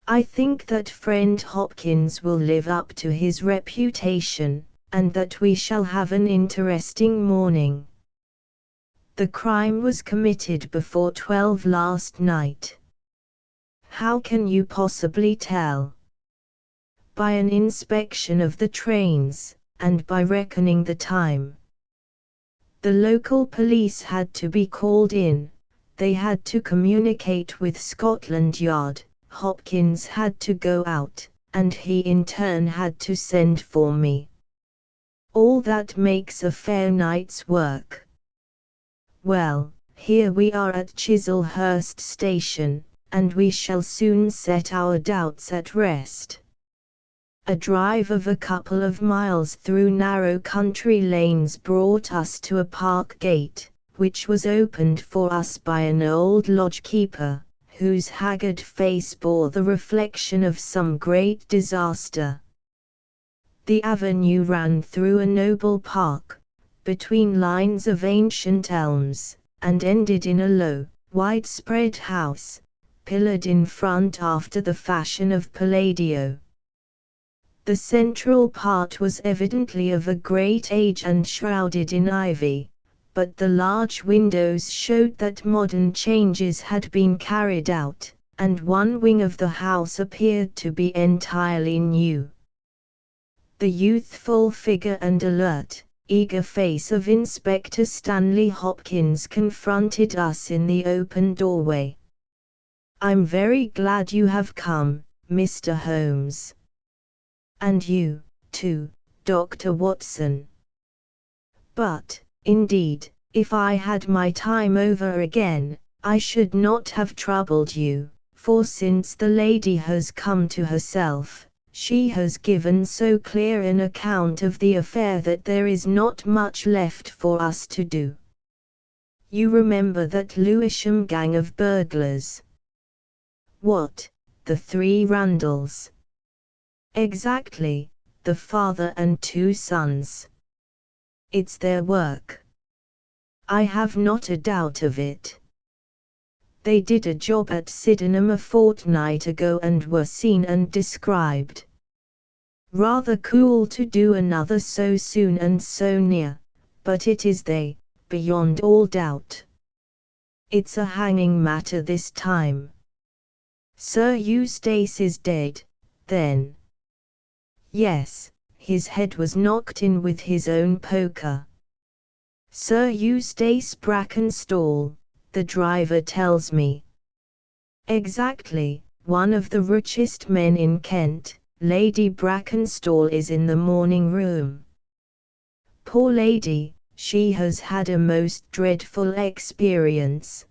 I think that friend Hopkins will live up to his reputation, and that we shall have an interesting morning. The crime was committed before 12 last night." "How can you possibly tell?" "By an inspection of the trains, and by reckoning the time. The local police had to be called in, they had to communicate with Scotland Yard, Hopkins had to go out, and he in turn had to send for me. All that makes a fair night's work. Well, here we are at Chislehurst Station, and we shall soon set our doubts at rest. A drive of a couple of miles through narrow country lanes brought us to a park gate, which was opened for us by an old lodge-keeper, whose haggard face bore the reflection of some great disaster. The avenue ran through a noble park, between lines of ancient elms, and ended in a low, widespread house, pillared in front after the fashion of Palladio. The central part was evidently of a great age and shrouded in ivy, but the large windows showed that modern changes had been carried out, and one wing of the house appeared to be entirely new. The youthful figure and alert, eager face of Inspector Stanley Hopkins confronted us in the open doorway. "I'm very glad you have come, Mr. Holmes. And you, too, Dr. Watson. But, indeed, if I had my time over again, I should not have troubled you, for since the lady has come to herself, she has given so clear an account of the affair that there is not much left for us to do. You remember that Lewisham gang of burglars?" "What, the three Randalls?" "Exactly, the father and two sons. It's their work. I have not a doubt of it. They did a job at Sydenham a fortnight ago and were seen and described. Rather cool to do another so soon and so near, but it is they, beyond all doubt. It's a hanging matter this time. Sir Eustace is dead, then?" "Yes, his head was knocked in with his own poker. Sir Eustace Brackenstall, the driver tells me." "Exactly, one of the richest men in Kent. Lady Brackenstall is in the morning room. Poor lady, she has had a most dreadful experience.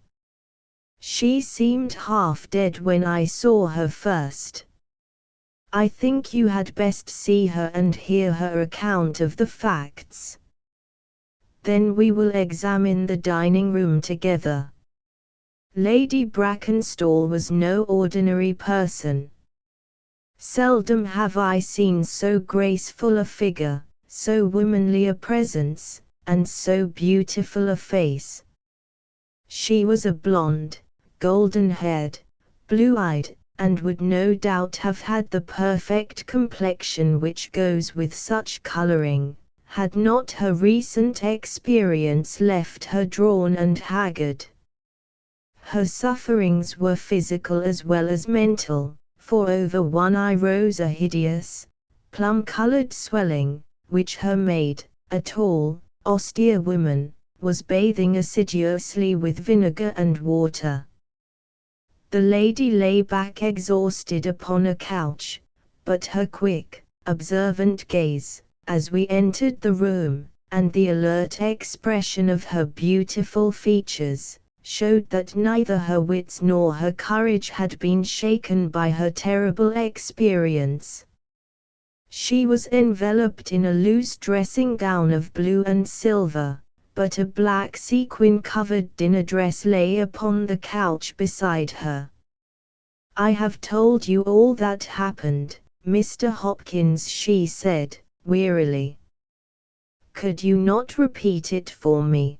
She seemed half dead when I saw her first. I think you had best see her and hear her account of the facts. Then we will examine the dining room together." Lady Brackenstall was no ordinary person. Seldom have I seen so graceful a figure, so womanly a presence, and so beautiful a face. She was a blonde, golden-haired, blue-eyed, and would no doubt have had the perfect complexion which goes with such coloring, had not her recent experience left her drawn and haggard. Her sufferings were physical as well as mental, for over one eye rose a hideous, plum-colored swelling, which her maid, a tall, austere woman, was bathing assiduously with vinegar and water. The lady lay back exhausted upon a couch, but her quick, observant gaze, as we entered the room, and the alert expression of her beautiful features, showed that neither her wits nor her courage had been shaken by her terrible experience. She was enveloped in a loose dressing gown of blue and silver, but a black sequin-covered dinner dress lay upon the couch beside her. "I have told you all that happened, Mr. Hopkins," she said, wearily. "Could you not repeat it for me?"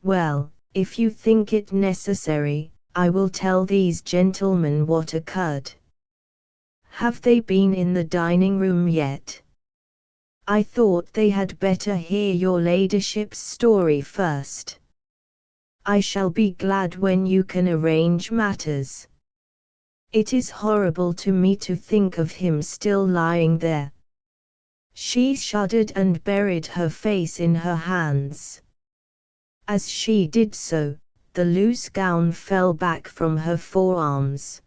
"Well, if you think it necessary, I will tell these gentlemen what occurred. Have they been in the dining room yet?" "I thought they had better hear your ladyship's story first." "I shall be glad when you can arrange matters. It is horrible to me to think of him still lying there. She shuddered and buried her face in her hands. As she did so, the loose gown fell back from her forearms.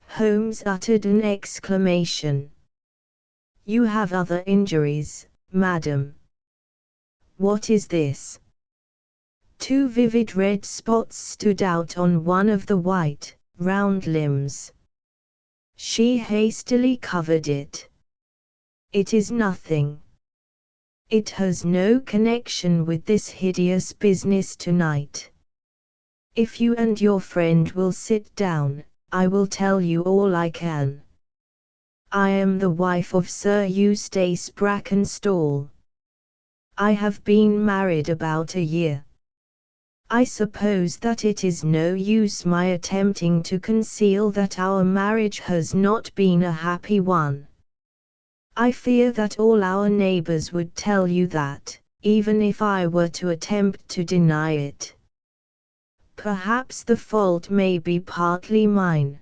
Holmes uttered an exclamation. "You have other injuries, madam." "What is this?" Two vivid red spots stood out on one of the white, round limbs. She hastily covered it. "It is nothing. It has no connection with this hideous business tonight. If you and your friend will sit down, I will tell you all I can. I am the wife of Sir Eustace Brackenstall. I have been married about a year. I suppose that it is no use my attempting to conceal that our marriage has not been a happy one. I fear that all our neighbors would tell you that, even if I were to attempt to deny it. Perhaps the fault may be partly mine.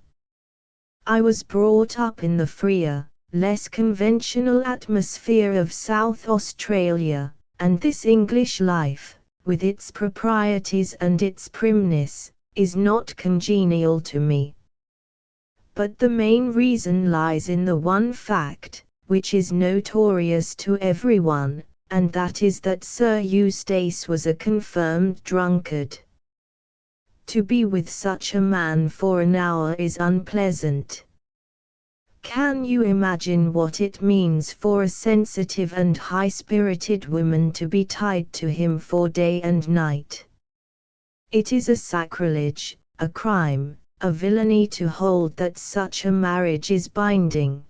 I was brought up in the freer, less conventional atmosphere of South Australia, and this English life, with its proprieties and its primness, is not congenial to me. But the main reason lies in the one fact, which is notorious to everyone, and that is that Sir Eustace was a confirmed drunkard. To be with such a man for an hour is unpleasant. Can you imagine what it means for a sensitive and high-spirited woman to be tied to him for day and night? It is a sacrilege, a crime, a villainy to hold that such a marriage is binding.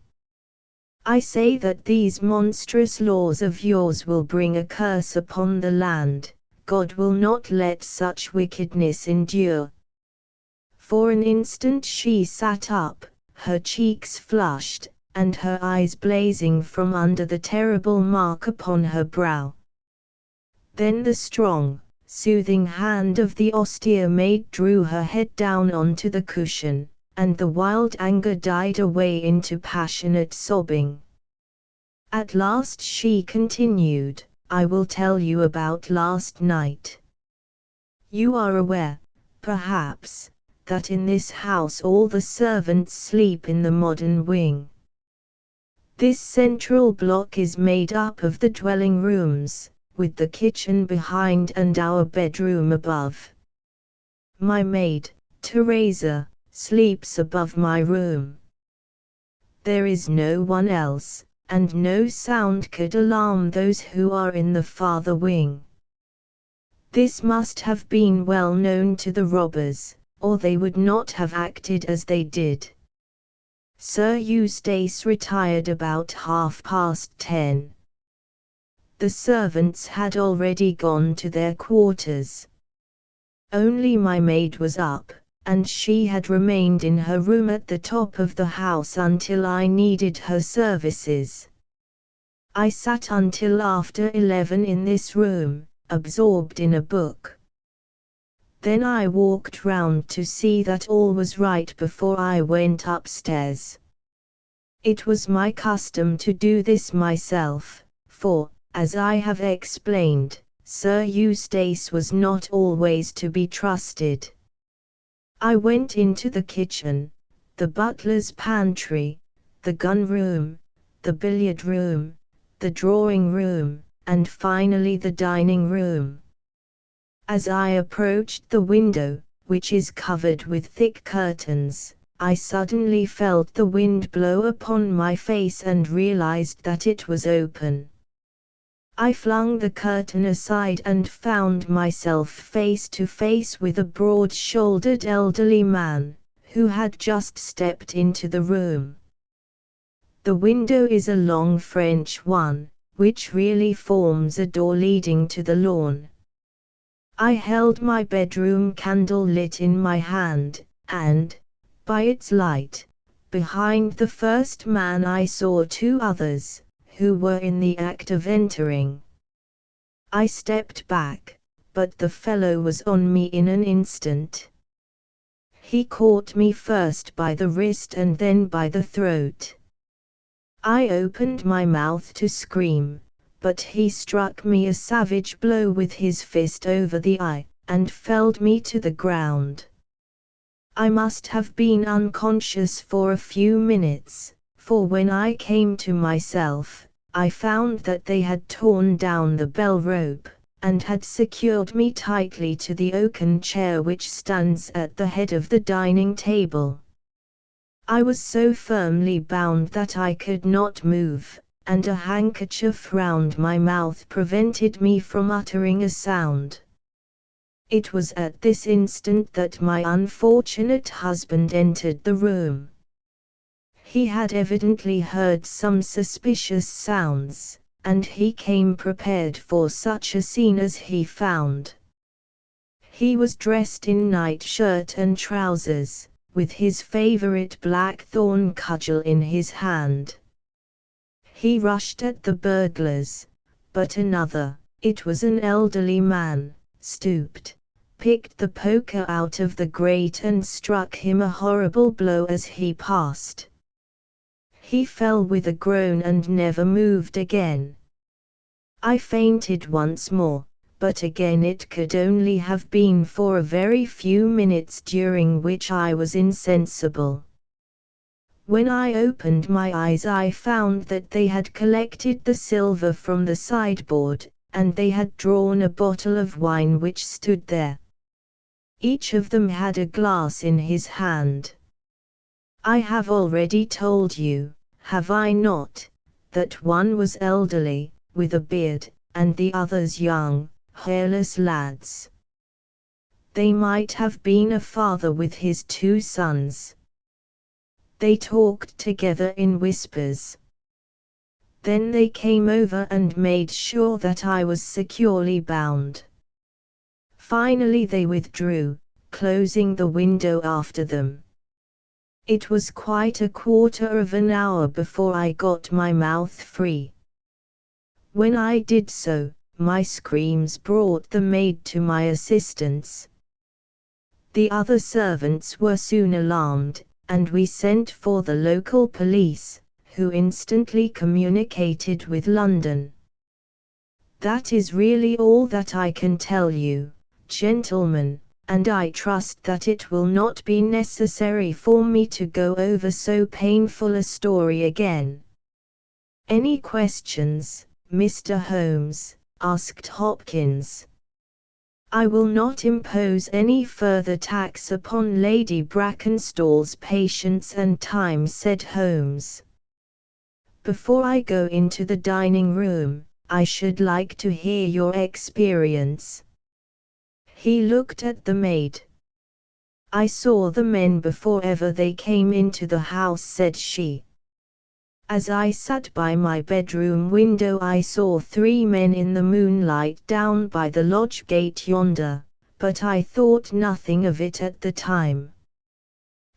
I say that these monstrous laws of yours will bring a curse upon the land. God will not let such wickedness endure." For an instant she sat up, her cheeks flushed, and her eyes blazing from under the terrible mark upon her brow. Then the strong, soothing hand of the austere maid drew her head down onto the cushion, and the wild anger died away into passionate sobbing. At last she continued, "I will tell you about last night. You are aware, perhaps, that in this house all the servants sleep in the modern wing. This central block is made up of the dwelling rooms, with the kitchen behind and our bedroom above. My maid, Teresa, sleeps above my room. There is no one else, and no sound could alarm those who are in the farther wing. This must have been well known to the robbers, or they would not have acted as they did. Sir Eustace retired about 10:30. The servants had already gone to their quarters. Only my maid was up, and she had remained in her room at the top of the house until I needed her services. I sat until after 11 in this room, absorbed in a book. Then I walked round to see that all was right before I went upstairs. It was my custom to do this myself, for, as I have explained, Sir Eustace was not always to be trusted. I went into the kitchen, the butler's pantry, the gun room, the billiard room, the drawing room, and finally the dining room. As I approached the window, which is covered with thick curtains, I suddenly felt the wind blow upon my face and realized that it was open. I flung the curtain aside and found myself face to face with a broad-shouldered elderly man, who had just stepped into the room. The window is a long French one, which really forms a door leading to the lawn. I held my bedroom candle lit in my hand, and, by its light, behind the first man I saw two others, who were in the act of entering. I stepped back, but the fellow was on me in an instant. He caught me first by the wrist and then by the throat. I opened my mouth to scream, but he struck me a savage blow with his fist over the eye, and felled me to the ground. I must have been unconscious for a few minutes, for when I came to myself, I found that they had torn down the bell rope, and had secured me tightly to the oaken chair which stands at the head of the dining table. I was so firmly bound that I could not move, and a handkerchief round my mouth prevented me from uttering a sound. It was at this instant that my unfortunate husband entered the room. He had evidently heard some suspicious sounds, and he came prepared for such a scene as he found. He was dressed in nightshirt and trousers, with his favorite blackthorn cudgel in his hand. He rushed at the burglars, but another, it was an elderly man, stooped, picked the poker out of the grate and struck him a horrible blow as he passed. He fell with a groan and never moved again. I fainted once more, but again it could only have been for a very few minutes, during which I was insensible. When I opened my eyes I found that they had collected the silver from the sideboard, and they had drawn a bottle of wine which stood there. Each of them had a glass in his hand. I have already told you, have I not, that one was elderly, with a beard, and the others young, hairless lads. They might have been a father with his 2 sons. They talked together in whispers. Then they came over and made sure that I was securely bound. Finally they withdrew, closing the window after them. It was quite a quarter of an hour before I got my mouth free. When I did so, my screams brought the maid to my assistance. The other servants were soon alarmed, and we sent for the local police, who instantly communicated with London. That is really all that I can tell you, gentlemen, and I trust that it will not be necessary for me to go over so painful a story again. Any questions, Mr. Holmes? Asked Hopkins. I will not impose any further tax upon Lady Brackenstall's patience and time, said Holmes. Before I go into the dining room, I should like to hear your experience. He looked at the maid. I saw the men before ever they came into the house, said she. As I sat by my bedroom window I saw 3 men in the moonlight down by the lodge gate yonder, but I thought nothing of it at the time.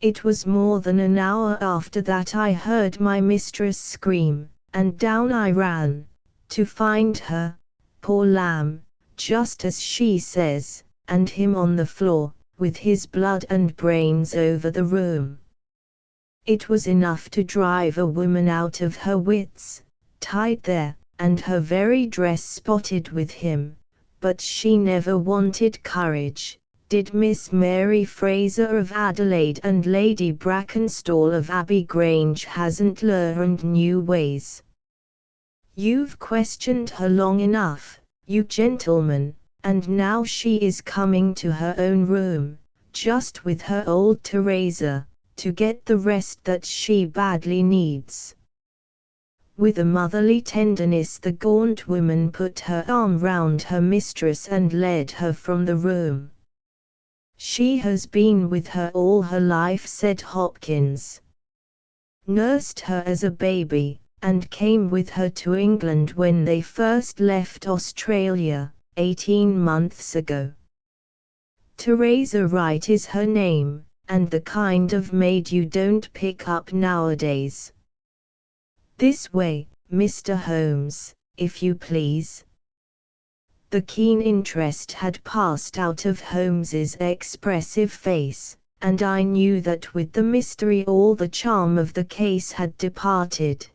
It was more than an hour after that I heard my mistress scream, and down I ran, to find her, poor lamb, just as she says, and him on the floor, with his blood and brains over the room. It was enough to drive a woman out of her wits, tied there, and her very dress spotted with him, but she never wanted courage, did Miss Mary Fraser of Adelaide, and Lady Brackenstall of Abbey Grange hasn't learned new ways. You've questioned her long enough, you gentlemen, and now she is coming to her own room, just with her old Teresa, to get the rest that she badly needs. With a motherly tenderness the gaunt woman put her arm round her mistress and led her from the room. She has been with her all her life, said Hopkins. Nursed her as a baby, and came with her to England when they first left Australia, 18 months ago. Teresa Wright is her name, and the kind of maid you don't pick up nowadays. This way, Mr. Holmes, if you please. The keen interest had passed out of Holmes's expressive face, and I knew that with the mystery all the charm of the case had departed.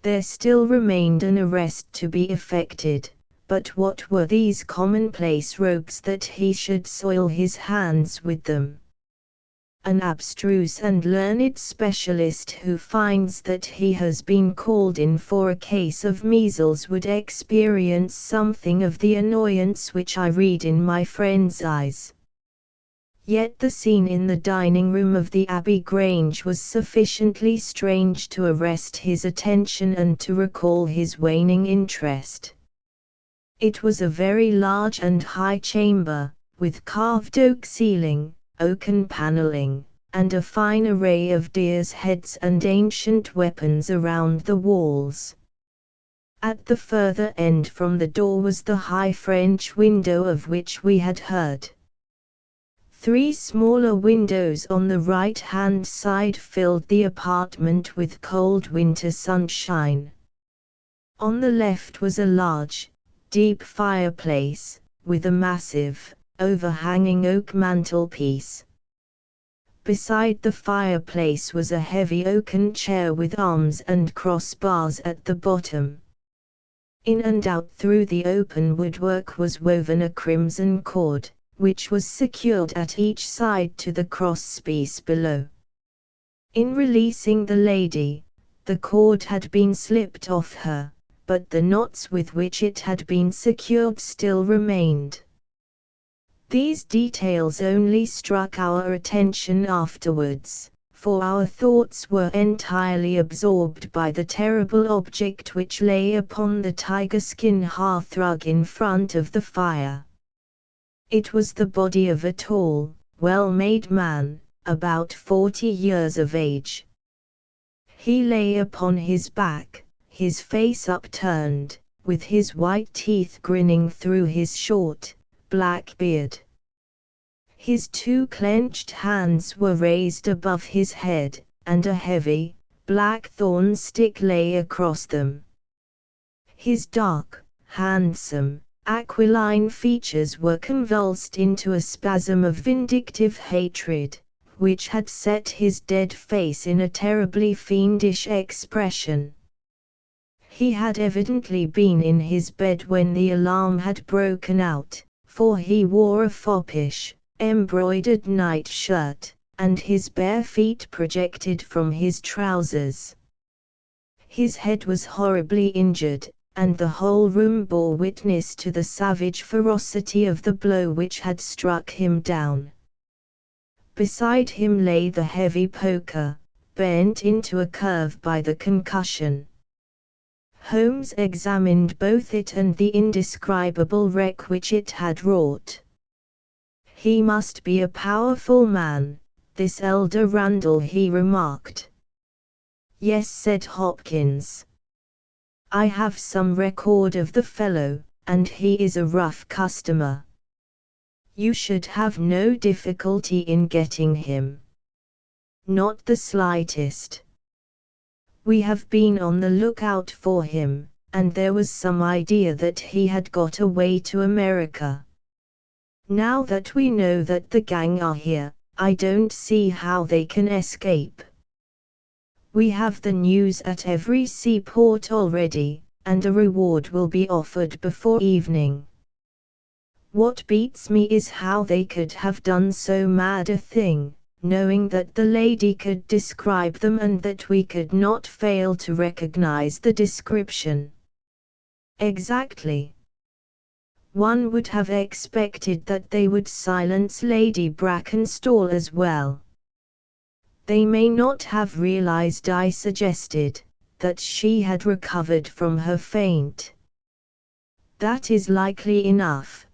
There still remained an arrest to be effected, but what were these commonplace rogues that he should soil his hands with them? An abstruse and learned specialist who finds that he has been called in for a case of measles would experience something of the annoyance which I read in my friend's eyes. Yet the scene in the dining room of the Abbey Grange was sufficiently strange to arrest his attention and to recall his waning interest. It was a very large and high chamber, with carved oak ceiling, oaken panelling, and a fine array of deer's heads and ancient weapons around the walls. At the further end from the door was the high French window of which we had heard. 3 smaller windows on the right-hand side filled the apartment with cold winter sunshine. On the left was a large, deep fireplace, with a massive, overhanging oak mantelpiece. Beside the fireplace was a heavy oaken chair with arms and crossbars at the bottom. In and out through the open woodwork was woven a crimson cord, which was secured at each side to the crosspiece below. In releasing the lady, the cord had been slipped off her, but the knots with which it had been secured still remained. These details only struck our attention afterwards, for our thoughts were entirely absorbed by the terrible object which lay upon the tiger-skin hearthrug in front of the fire. It was the body of a tall, well-made man, about 40 years of age. He lay upon his back, his face upturned, with his white teeth grinning through his short, black beard. His 2 clenched hands were raised above his head, and a heavy, black thorn stick lay across them. His dark, handsome, aquiline features were convulsed into a spasm of vindictive hatred, which had set his dead face in a terribly fiendish expression. He had evidently been in his bed when the alarm had broken out, for he wore a foppish, embroidered night-shirt, and his bare feet projected from his trousers. His head was horribly injured, and the whole room bore witness to the savage ferocity of the blow which had struck him down. Beside him lay the heavy poker, bent into a curve by the concussion. Holmes examined both it and the indescribable wreck which it had wrought. "He must be a powerful man, this elder Randall," he remarked. "Yes," said Hopkins. "I have some record of the fellow, and he is a rough customer. You should have no difficulty in getting him." "Not the slightest. We have been on the lookout for him, and there was some idea that he had got away to America. Now that we know that the gang are here, I don't see how they can escape. We have the news at every seaport already, and a reward will be offered before evening. What beats me is how they could have done so mad a thing, knowing that the lady could describe them and that we could not fail to recognize the description." "Exactly. One would have expected that they would silence Lady Brackenstall as well." "They may not have realized," I suggested, "that she had recovered from her faint." "That is likely enough.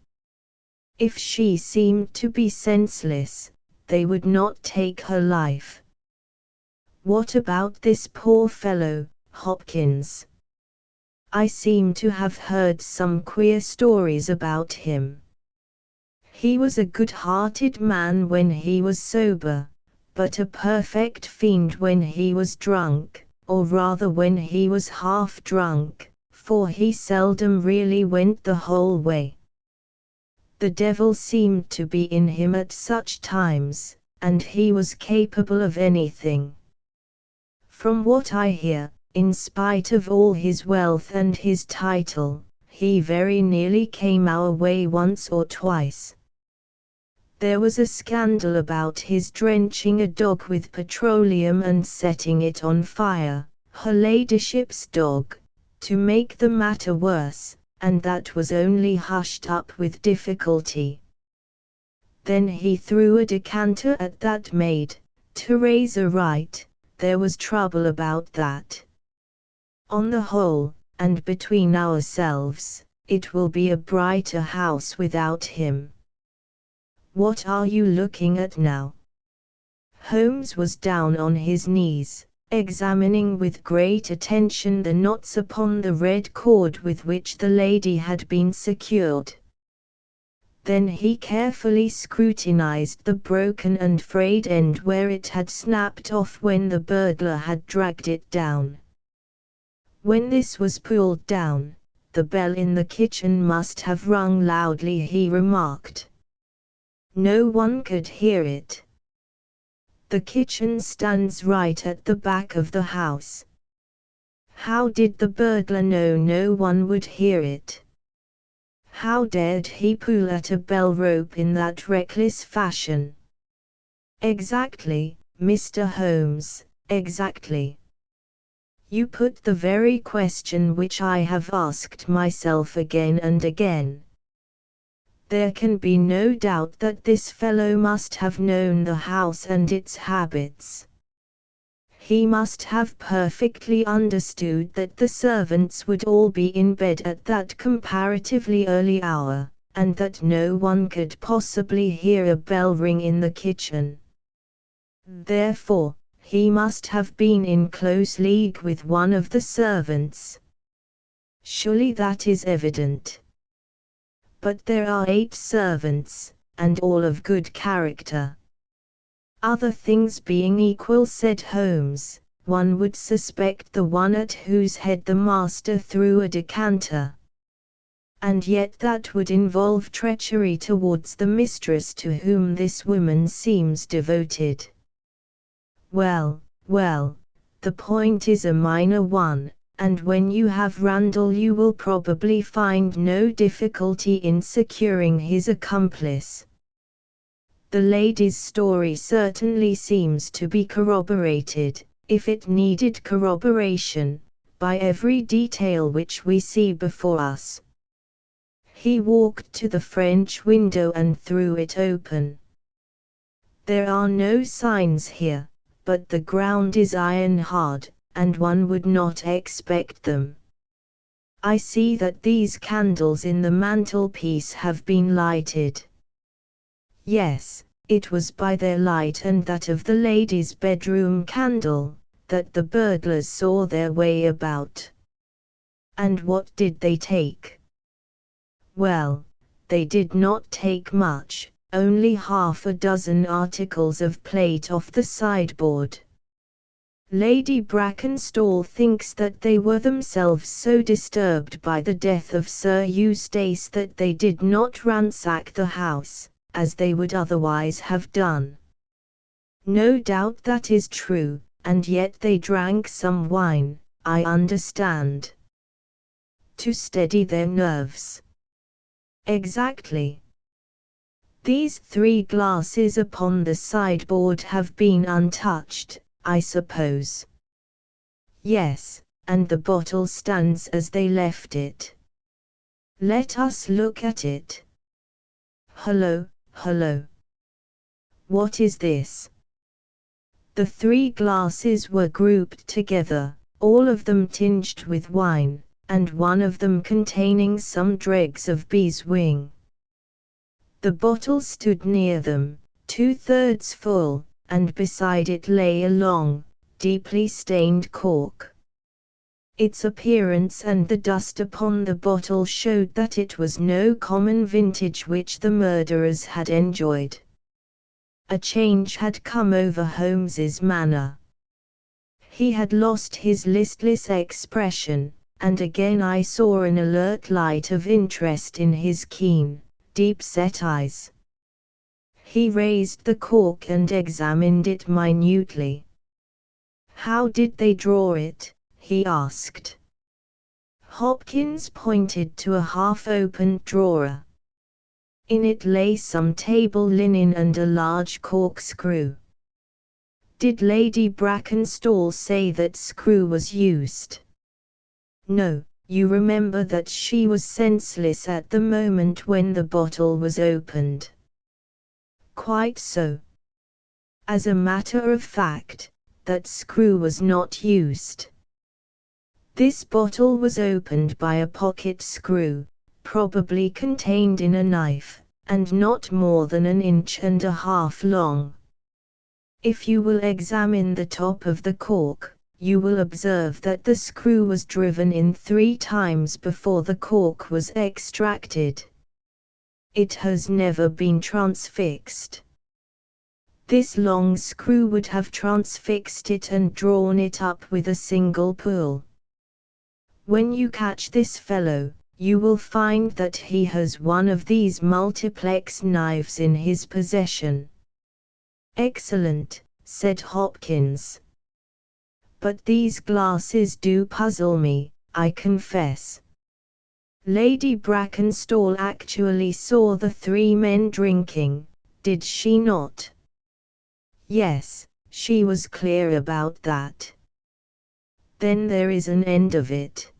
If she seemed to be senseless, they would not take her life." "What about this poor fellow, Hopkins? I seem to have heard some queer stories about him." "He was a good-hearted man when he was sober, but a perfect fiend when he was drunk, or rather when he was half drunk, for he seldom really went the whole way. The devil seemed to be in him at such times, and he was capable of anything. From what I hear, in spite of all his wealth and his title, he very nearly came our way once or twice. There was a scandal about his drenching a dog with petroleum and setting it on fire, her ladyship's dog, to make the matter worse, and that was only hushed up with difficulty. Then he threw a decanter at that maid, Teresa Wright. There was trouble about that. On the whole, and between ourselves, it will be a brighter house without him. What are you looking at now? Holmes was down on his knees, examining with great attention the knots upon the red cord with which the lady had been secured. Then he carefully scrutinized the broken and frayed end where it had snapped off when the burglar had dragged it down. When this was pulled down, the bell in the kitchen must have rung loudly, he remarked. No one could hear it. The kitchen stands right at the back of the house. How did the burglar know no one would hear it? How dared he pull at a bell rope in that reckless fashion? Exactly, Mr. Holmes, exactly. You put the very question which I have asked myself again and again. There can be no doubt that this fellow must have known the house and its habits. He must have perfectly understood that the servants would all be in bed at that comparatively early hour, and that no one could possibly hear a bell ring in the kitchen. Therefore, he must have been in close league with one of the servants. Surely that is evident. But there are 8 servants, and all of good character. Other things being equal, said Holmes, one would suspect the one at whose head the master threw a decanter. And yet that would involve treachery towards the mistress to whom this woman seems devoted. Well, the point is a minor one. And when you have Randall you will probably find no difficulty in securing his accomplice. The lady's story certainly seems to be corroborated, if it needed corroboration, by every detail which we see before us. He walked to the French window and threw it open. There are no signs here, but the ground is iron hard, and one would not expect them. I see that these candles in the mantelpiece have been lighted. Yes, it was by their light and that of the lady's bedroom candle that the burglars saw their way about. And what did they take? Well, they did not take much, only half a dozen articles of plate off the sideboard. Lady Brackenstall thinks that they were themselves so disturbed by the death of Sir Eustace that they did not ransack the house, as they would otherwise have done. No doubt that is true, and yet they drank some wine, I understand. To steady their nerves. Exactly. These 3 glasses upon the sideboard have been untouched, I suppose. Yes, and the bottle stands as they left it. Let us look at it. Hullo. What is this? The 3 glasses were grouped together, all of them tinged with wine, and one of them containing some dregs of bee's wing. The bottle stood near them, 2/3 full, and beside it lay a long, deeply stained cork. Its appearance and the dust upon the bottle showed that it was no common vintage which the murderers had enjoyed. A change had come over Holmes's manner. He had lost his listless expression, and again I saw an alert light of interest in his keen, deep-set eyes. He raised the cork and examined it minutely. How did they draw it? he asked. Hopkins pointed to a half-opened drawer. In it lay some table linen and a large corkscrew. Did Lady Brackenstall say that screw was used? No, you remember that she was senseless at the moment when the bottle was opened. Quite so. As a matter of fact, that screw was not used. This bottle was opened by a pocket screw, probably contained in a knife, and not more than 1.5 inches long. If you will examine the top of the cork, you will observe that the screw was driven in 3 times before the cork was extracted. It has never been transfixed. This long screw would have transfixed it and drawn it up with a single pull. When you catch this fellow, you will find that he has one of these multiplex knives in his possession. Excellent, said Hopkins. But these glasses do puzzle me, I confess. Lady Brackenstall actually saw the 3 men drinking, did she not? Yes, she was clear about that. Then there is an end of it.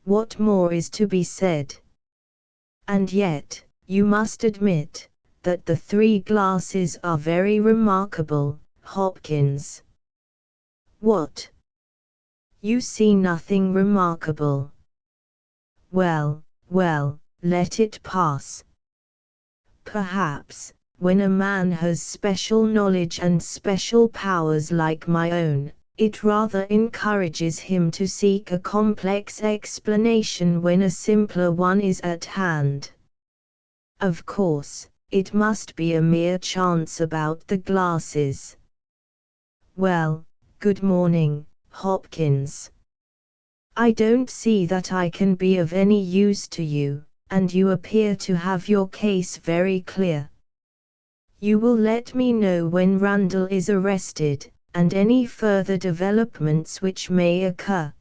What more is to be said? And yet, you must admit, that the 3 glasses are very remarkable, Hopkins. What? You see nothing remarkable. Well, let it pass. Perhaps, when a man has special knowledge and special powers like my own, it rather encourages him to seek a complex explanation when a simpler one is at hand. Of course, it must be a mere chance about the glasses. Well, good morning, Hopkins. I don't see that I can be of any use to you, and you appear to have your case very clear. You will let me know when Randall is arrested, and any further developments which may occur.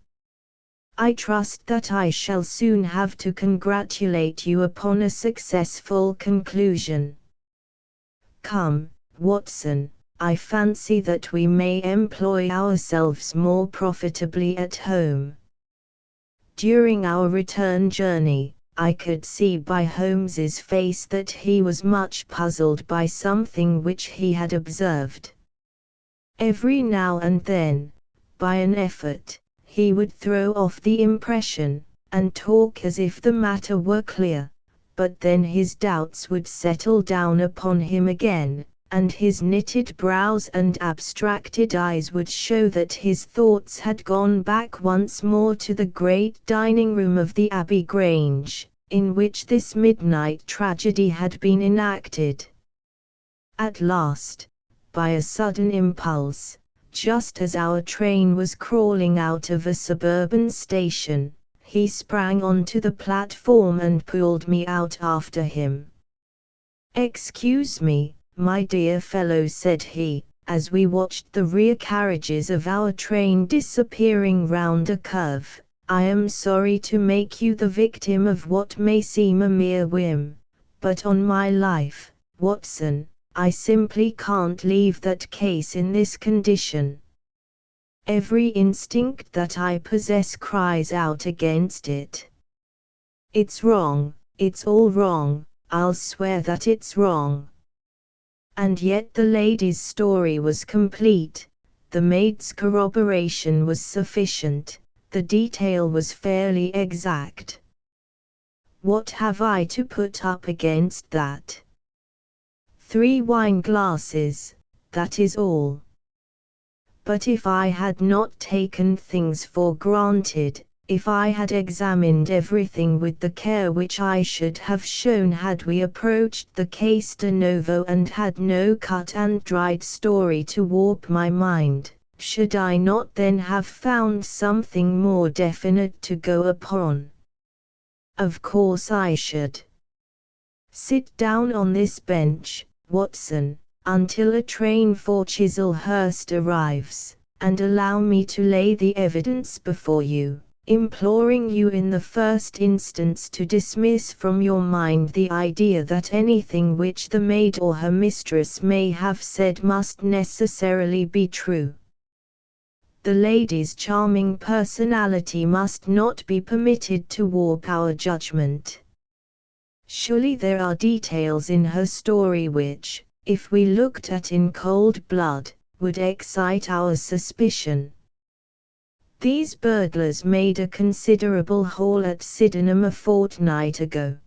I trust that I shall soon have to congratulate you upon a successful conclusion. Come, Watson, I fancy that we may employ ourselves more profitably at home. During our return journey, I could see by Holmes's face that he was much puzzled by something which he had observed. Every now and then, by an effort, he would throw off the impression, and talk as if the matter were clear, but then his doubts would settle down upon him again, and his knitted brows and abstracted eyes would show that his thoughts had gone back once more to the great dining room of the Abbey Grange, in which this midnight tragedy had been enacted. At last, by a sudden impulse, just as our train was crawling out of a suburban station, he sprang onto the platform and pulled me out after him. "Excuse me, my dear fellow," said he, as we watched the rear carriages of our train disappearing round a curve, "I am sorry to make you the victim of what may seem a mere whim, but on my life, Watson, I simply can't leave that case in this condition. Every instinct that I possess cries out against it. It's wrong, it's all wrong, I'll swear that it's wrong." And yet the lady's story was complete, the maid's corroboration was sufficient, the detail was fairly exact. What have I to put up against that? 3 wine glasses, that is all. But if I had not taken things for granted, if I had examined everything with the care which I should have shown had we approached the case de novo and had no cut and dried story to warp my mind, should I not then have found something more definite to go upon? Of course I should. Sit down on this bench, Watson, until a train for Chislehurst arrives, and allow me to lay the evidence before you, imploring you in the first instance to dismiss from your mind the idea that anything which the maid or her mistress may have said must necessarily be true. The lady's charming personality must not be permitted to warp our judgment. Surely there are details in her story which, if we looked at in cold blood, would excite our suspicion. These burglars made a considerable haul at Sydenham a fortnight ago.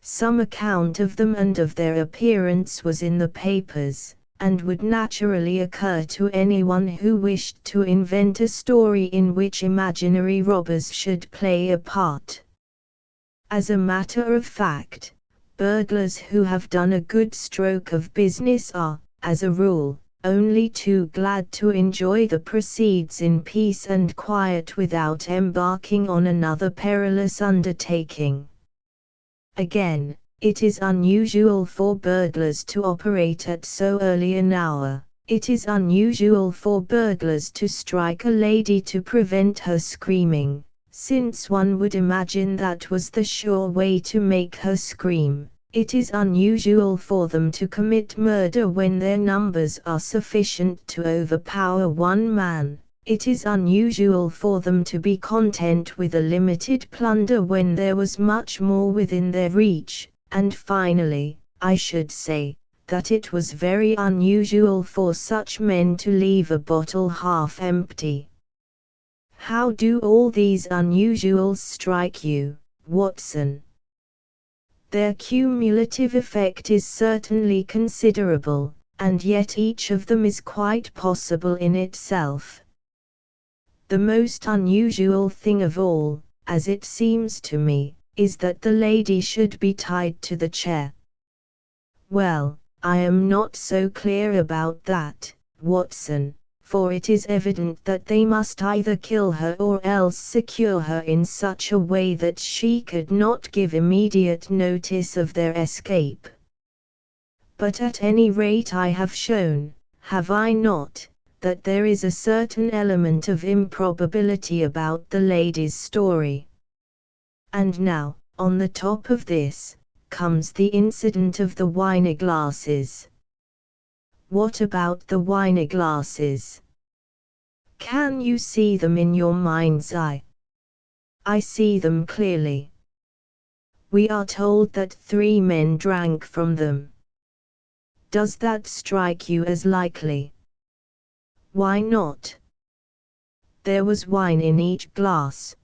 Some account of them and of their appearance was in the papers, and would naturally occur to anyone who wished to invent a story in which imaginary robbers should play a part. As a matter of fact, burglars who have done a good stroke of business are, as a rule, only too glad to enjoy the proceeds in peace and quiet without embarking on another perilous undertaking. Again, it is unusual for burglars to operate at so early an hour. It is unusual for burglars to strike a lady to prevent her screaming, since one would imagine that was the sure way to make her scream. It is unusual for them to commit murder when their numbers are sufficient to overpower one man. It is unusual for them to be content with a limited plunder when there was much more within their reach. And finally, I should say, that it was very unusual for such men to leave a bottle half empty. How do all these unusuals strike you, Watson? Their cumulative effect is certainly considerable, and yet each of them is quite possible in itself. The most unusual thing of all, as it seems to me, is that the lady should be tied to the chair. Well, I am not so clear about that, Watson, for it is evident that they must either kill her or else secure her in such a way that she could not give immediate notice of their escape. But at any rate I have shown, have I not, that there is a certain element of improbability about the lady's story. And now, on the top of this, comes the incident of the wineglasses. What about the wineglasses? Can you see them in your mind's eye? I see them clearly. We are told that 3 men drank from them. Does that strike you as likely? Why not? There was wine in each glass.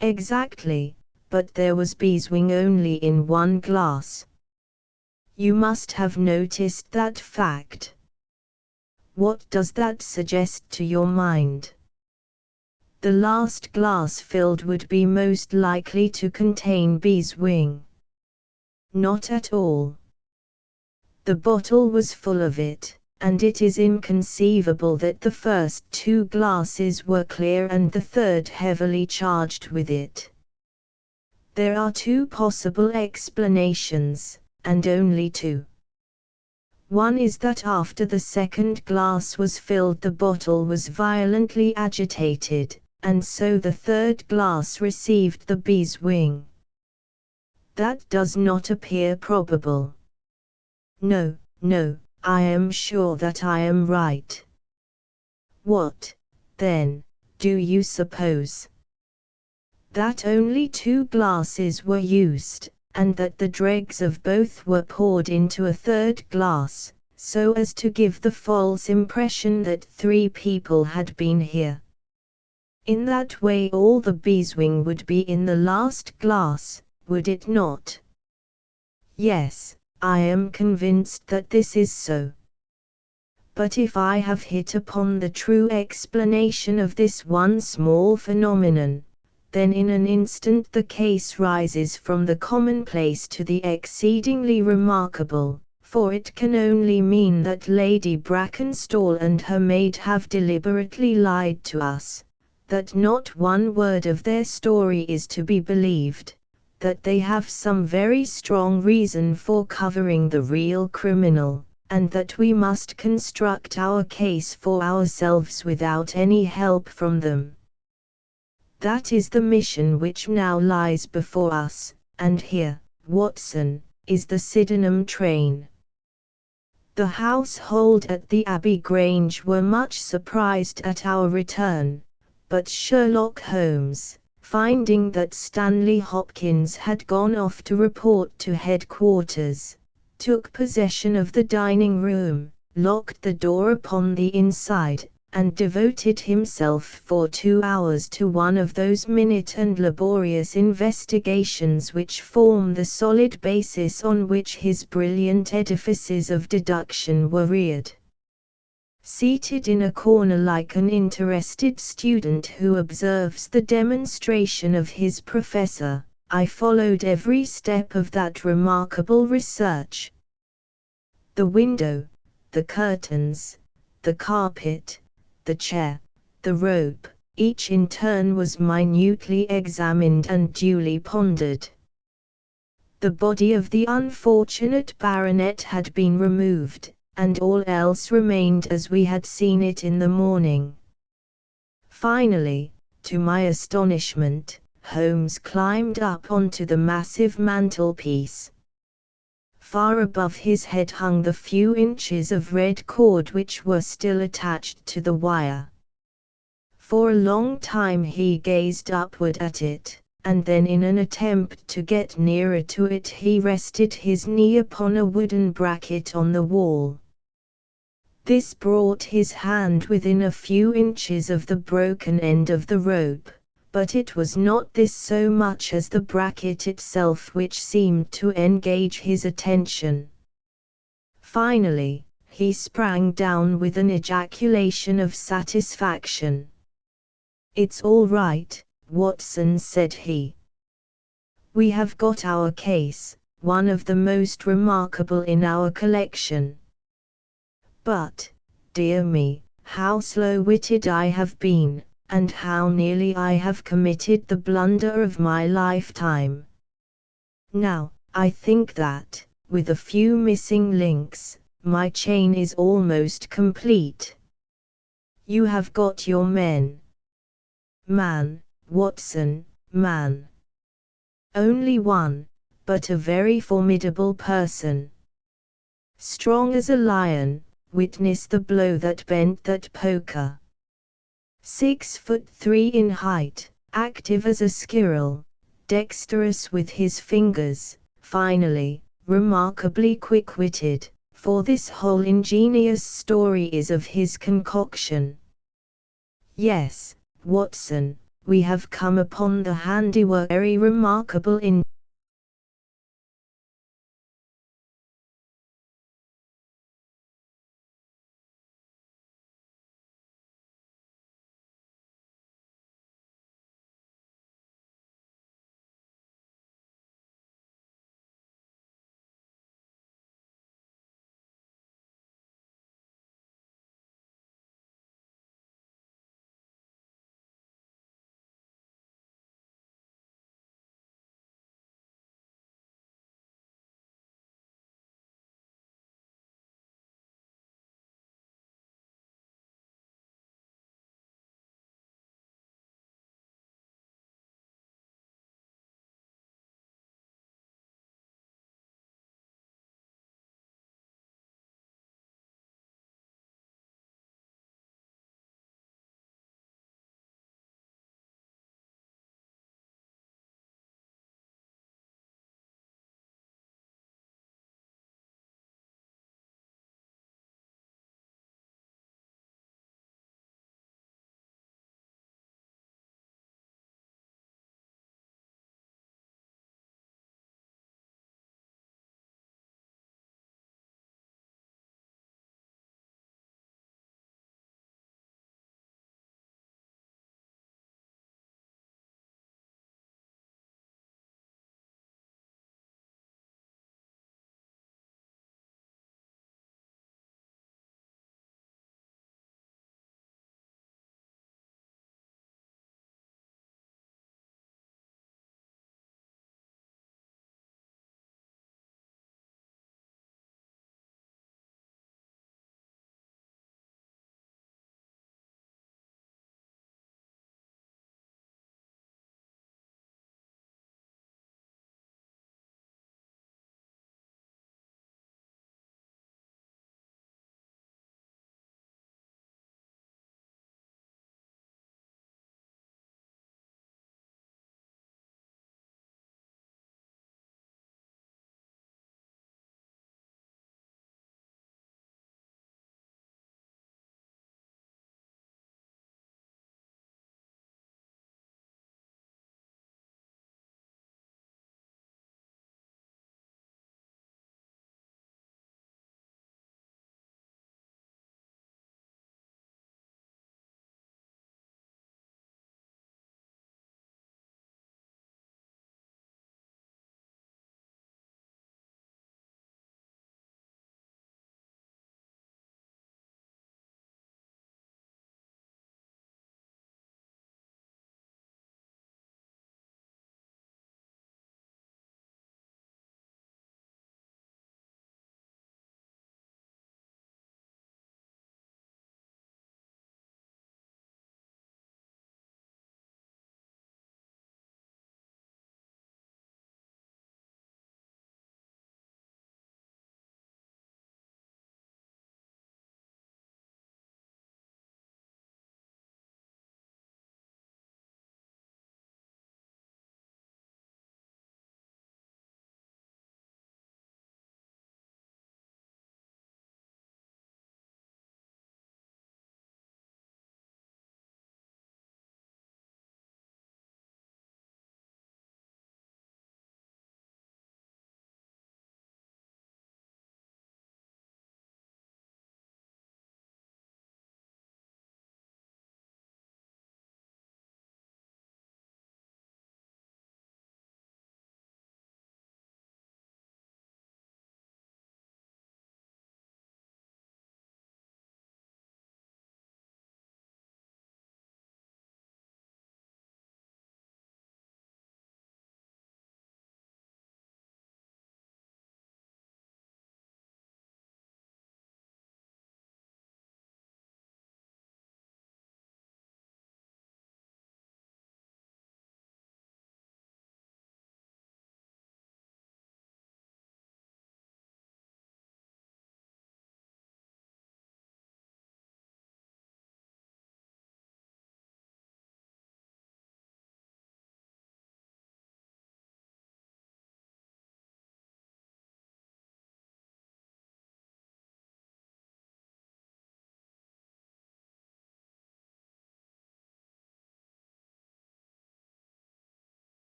Exactly, but there was beeswing only in one glass. You must have noticed that fact. What does that suggest to your mind? The last glass filled would be most likely to contain beeswing. Not at all. The bottle was full of it, and it is inconceivable that the first 2 glasses were clear and the third heavily charged with it. There are 2 possible explanations, and only 2. One is that after the second glass was filled the bottle was violently agitated, and so the third glass received the beeswing. That does not appear probable. No, I am sure that I am right. What, then, do you suppose? That only 2 glasses were used, and that the dregs of both were poured into a third glass, so as to give the false impression that 3 people had been here. In that way all the beeswing would be in the last glass, would it not? Yes, I am convinced that this is so. But if I have hit upon the true explanation of this one small phenomenon, then in an instant the case rises from the commonplace to the exceedingly remarkable, for it can only mean that Lady Brackenstall and her maid have deliberately lied to us, that not one word of their story is to be believed, that they have some very strong reason for covering the real criminal, and that we must construct our case for ourselves without any help from them. That is the mission which now lies before us, and here, Watson, is the Sydenham train." The household at the Abbey Grange were much surprised at our return, but Sherlock Holmes, finding that Stanley Hopkins had gone off to report to headquarters, took possession of the dining room, locked the door upon the inside, and devoted himself for 2 hours to one of those minute and laborious investigations which form the solid basis on which his brilliant edifices of deduction were reared. Seated in a corner like an interested student who observes the demonstration of his professor, I followed every step of that remarkable research. The window, the curtains, the carpet, the chair, the rope, each in turn was minutely examined and duly pondered. The body of the unfortunate baronet had been removed, and all else remained as we had seen it in the morning. Finally, to my astonishment, Holmes climbed up onto the massive mantelpiece. Far above his head hung the few inches of red cord which were still attached to the wire. For a long time he gazed upward at it, and then in an attempt to get nearer to it he rested his knee upon a wooden bracket on the wall. This brought his hand within a few inches of the broken end of the rope, but it was not this so much as the bracket itself which seemed to engage his attention. Finally, he sprang down with an ejaculation of satisfaction. "It's all right, Watson," said he. "We have got our case, one of the most remarkable in our collection. But, dear me, how slow-witted I have been, and how nearly I have committed the blunder of my lifetime. Now, I think that, with a few missing links, my chain is almost complete. You have got your men. Man, Watson, man. Only one, but a very formidable person. Strong as a lion, witness the blow that bent that poker. 6'3" in height, active as a squirrel, dexterous with his fingers, finally, remarkably quick-witted, for this whole ingenious story is of his concoction. Yes, Watson, we have come upon the handiwork very remarkable indeed.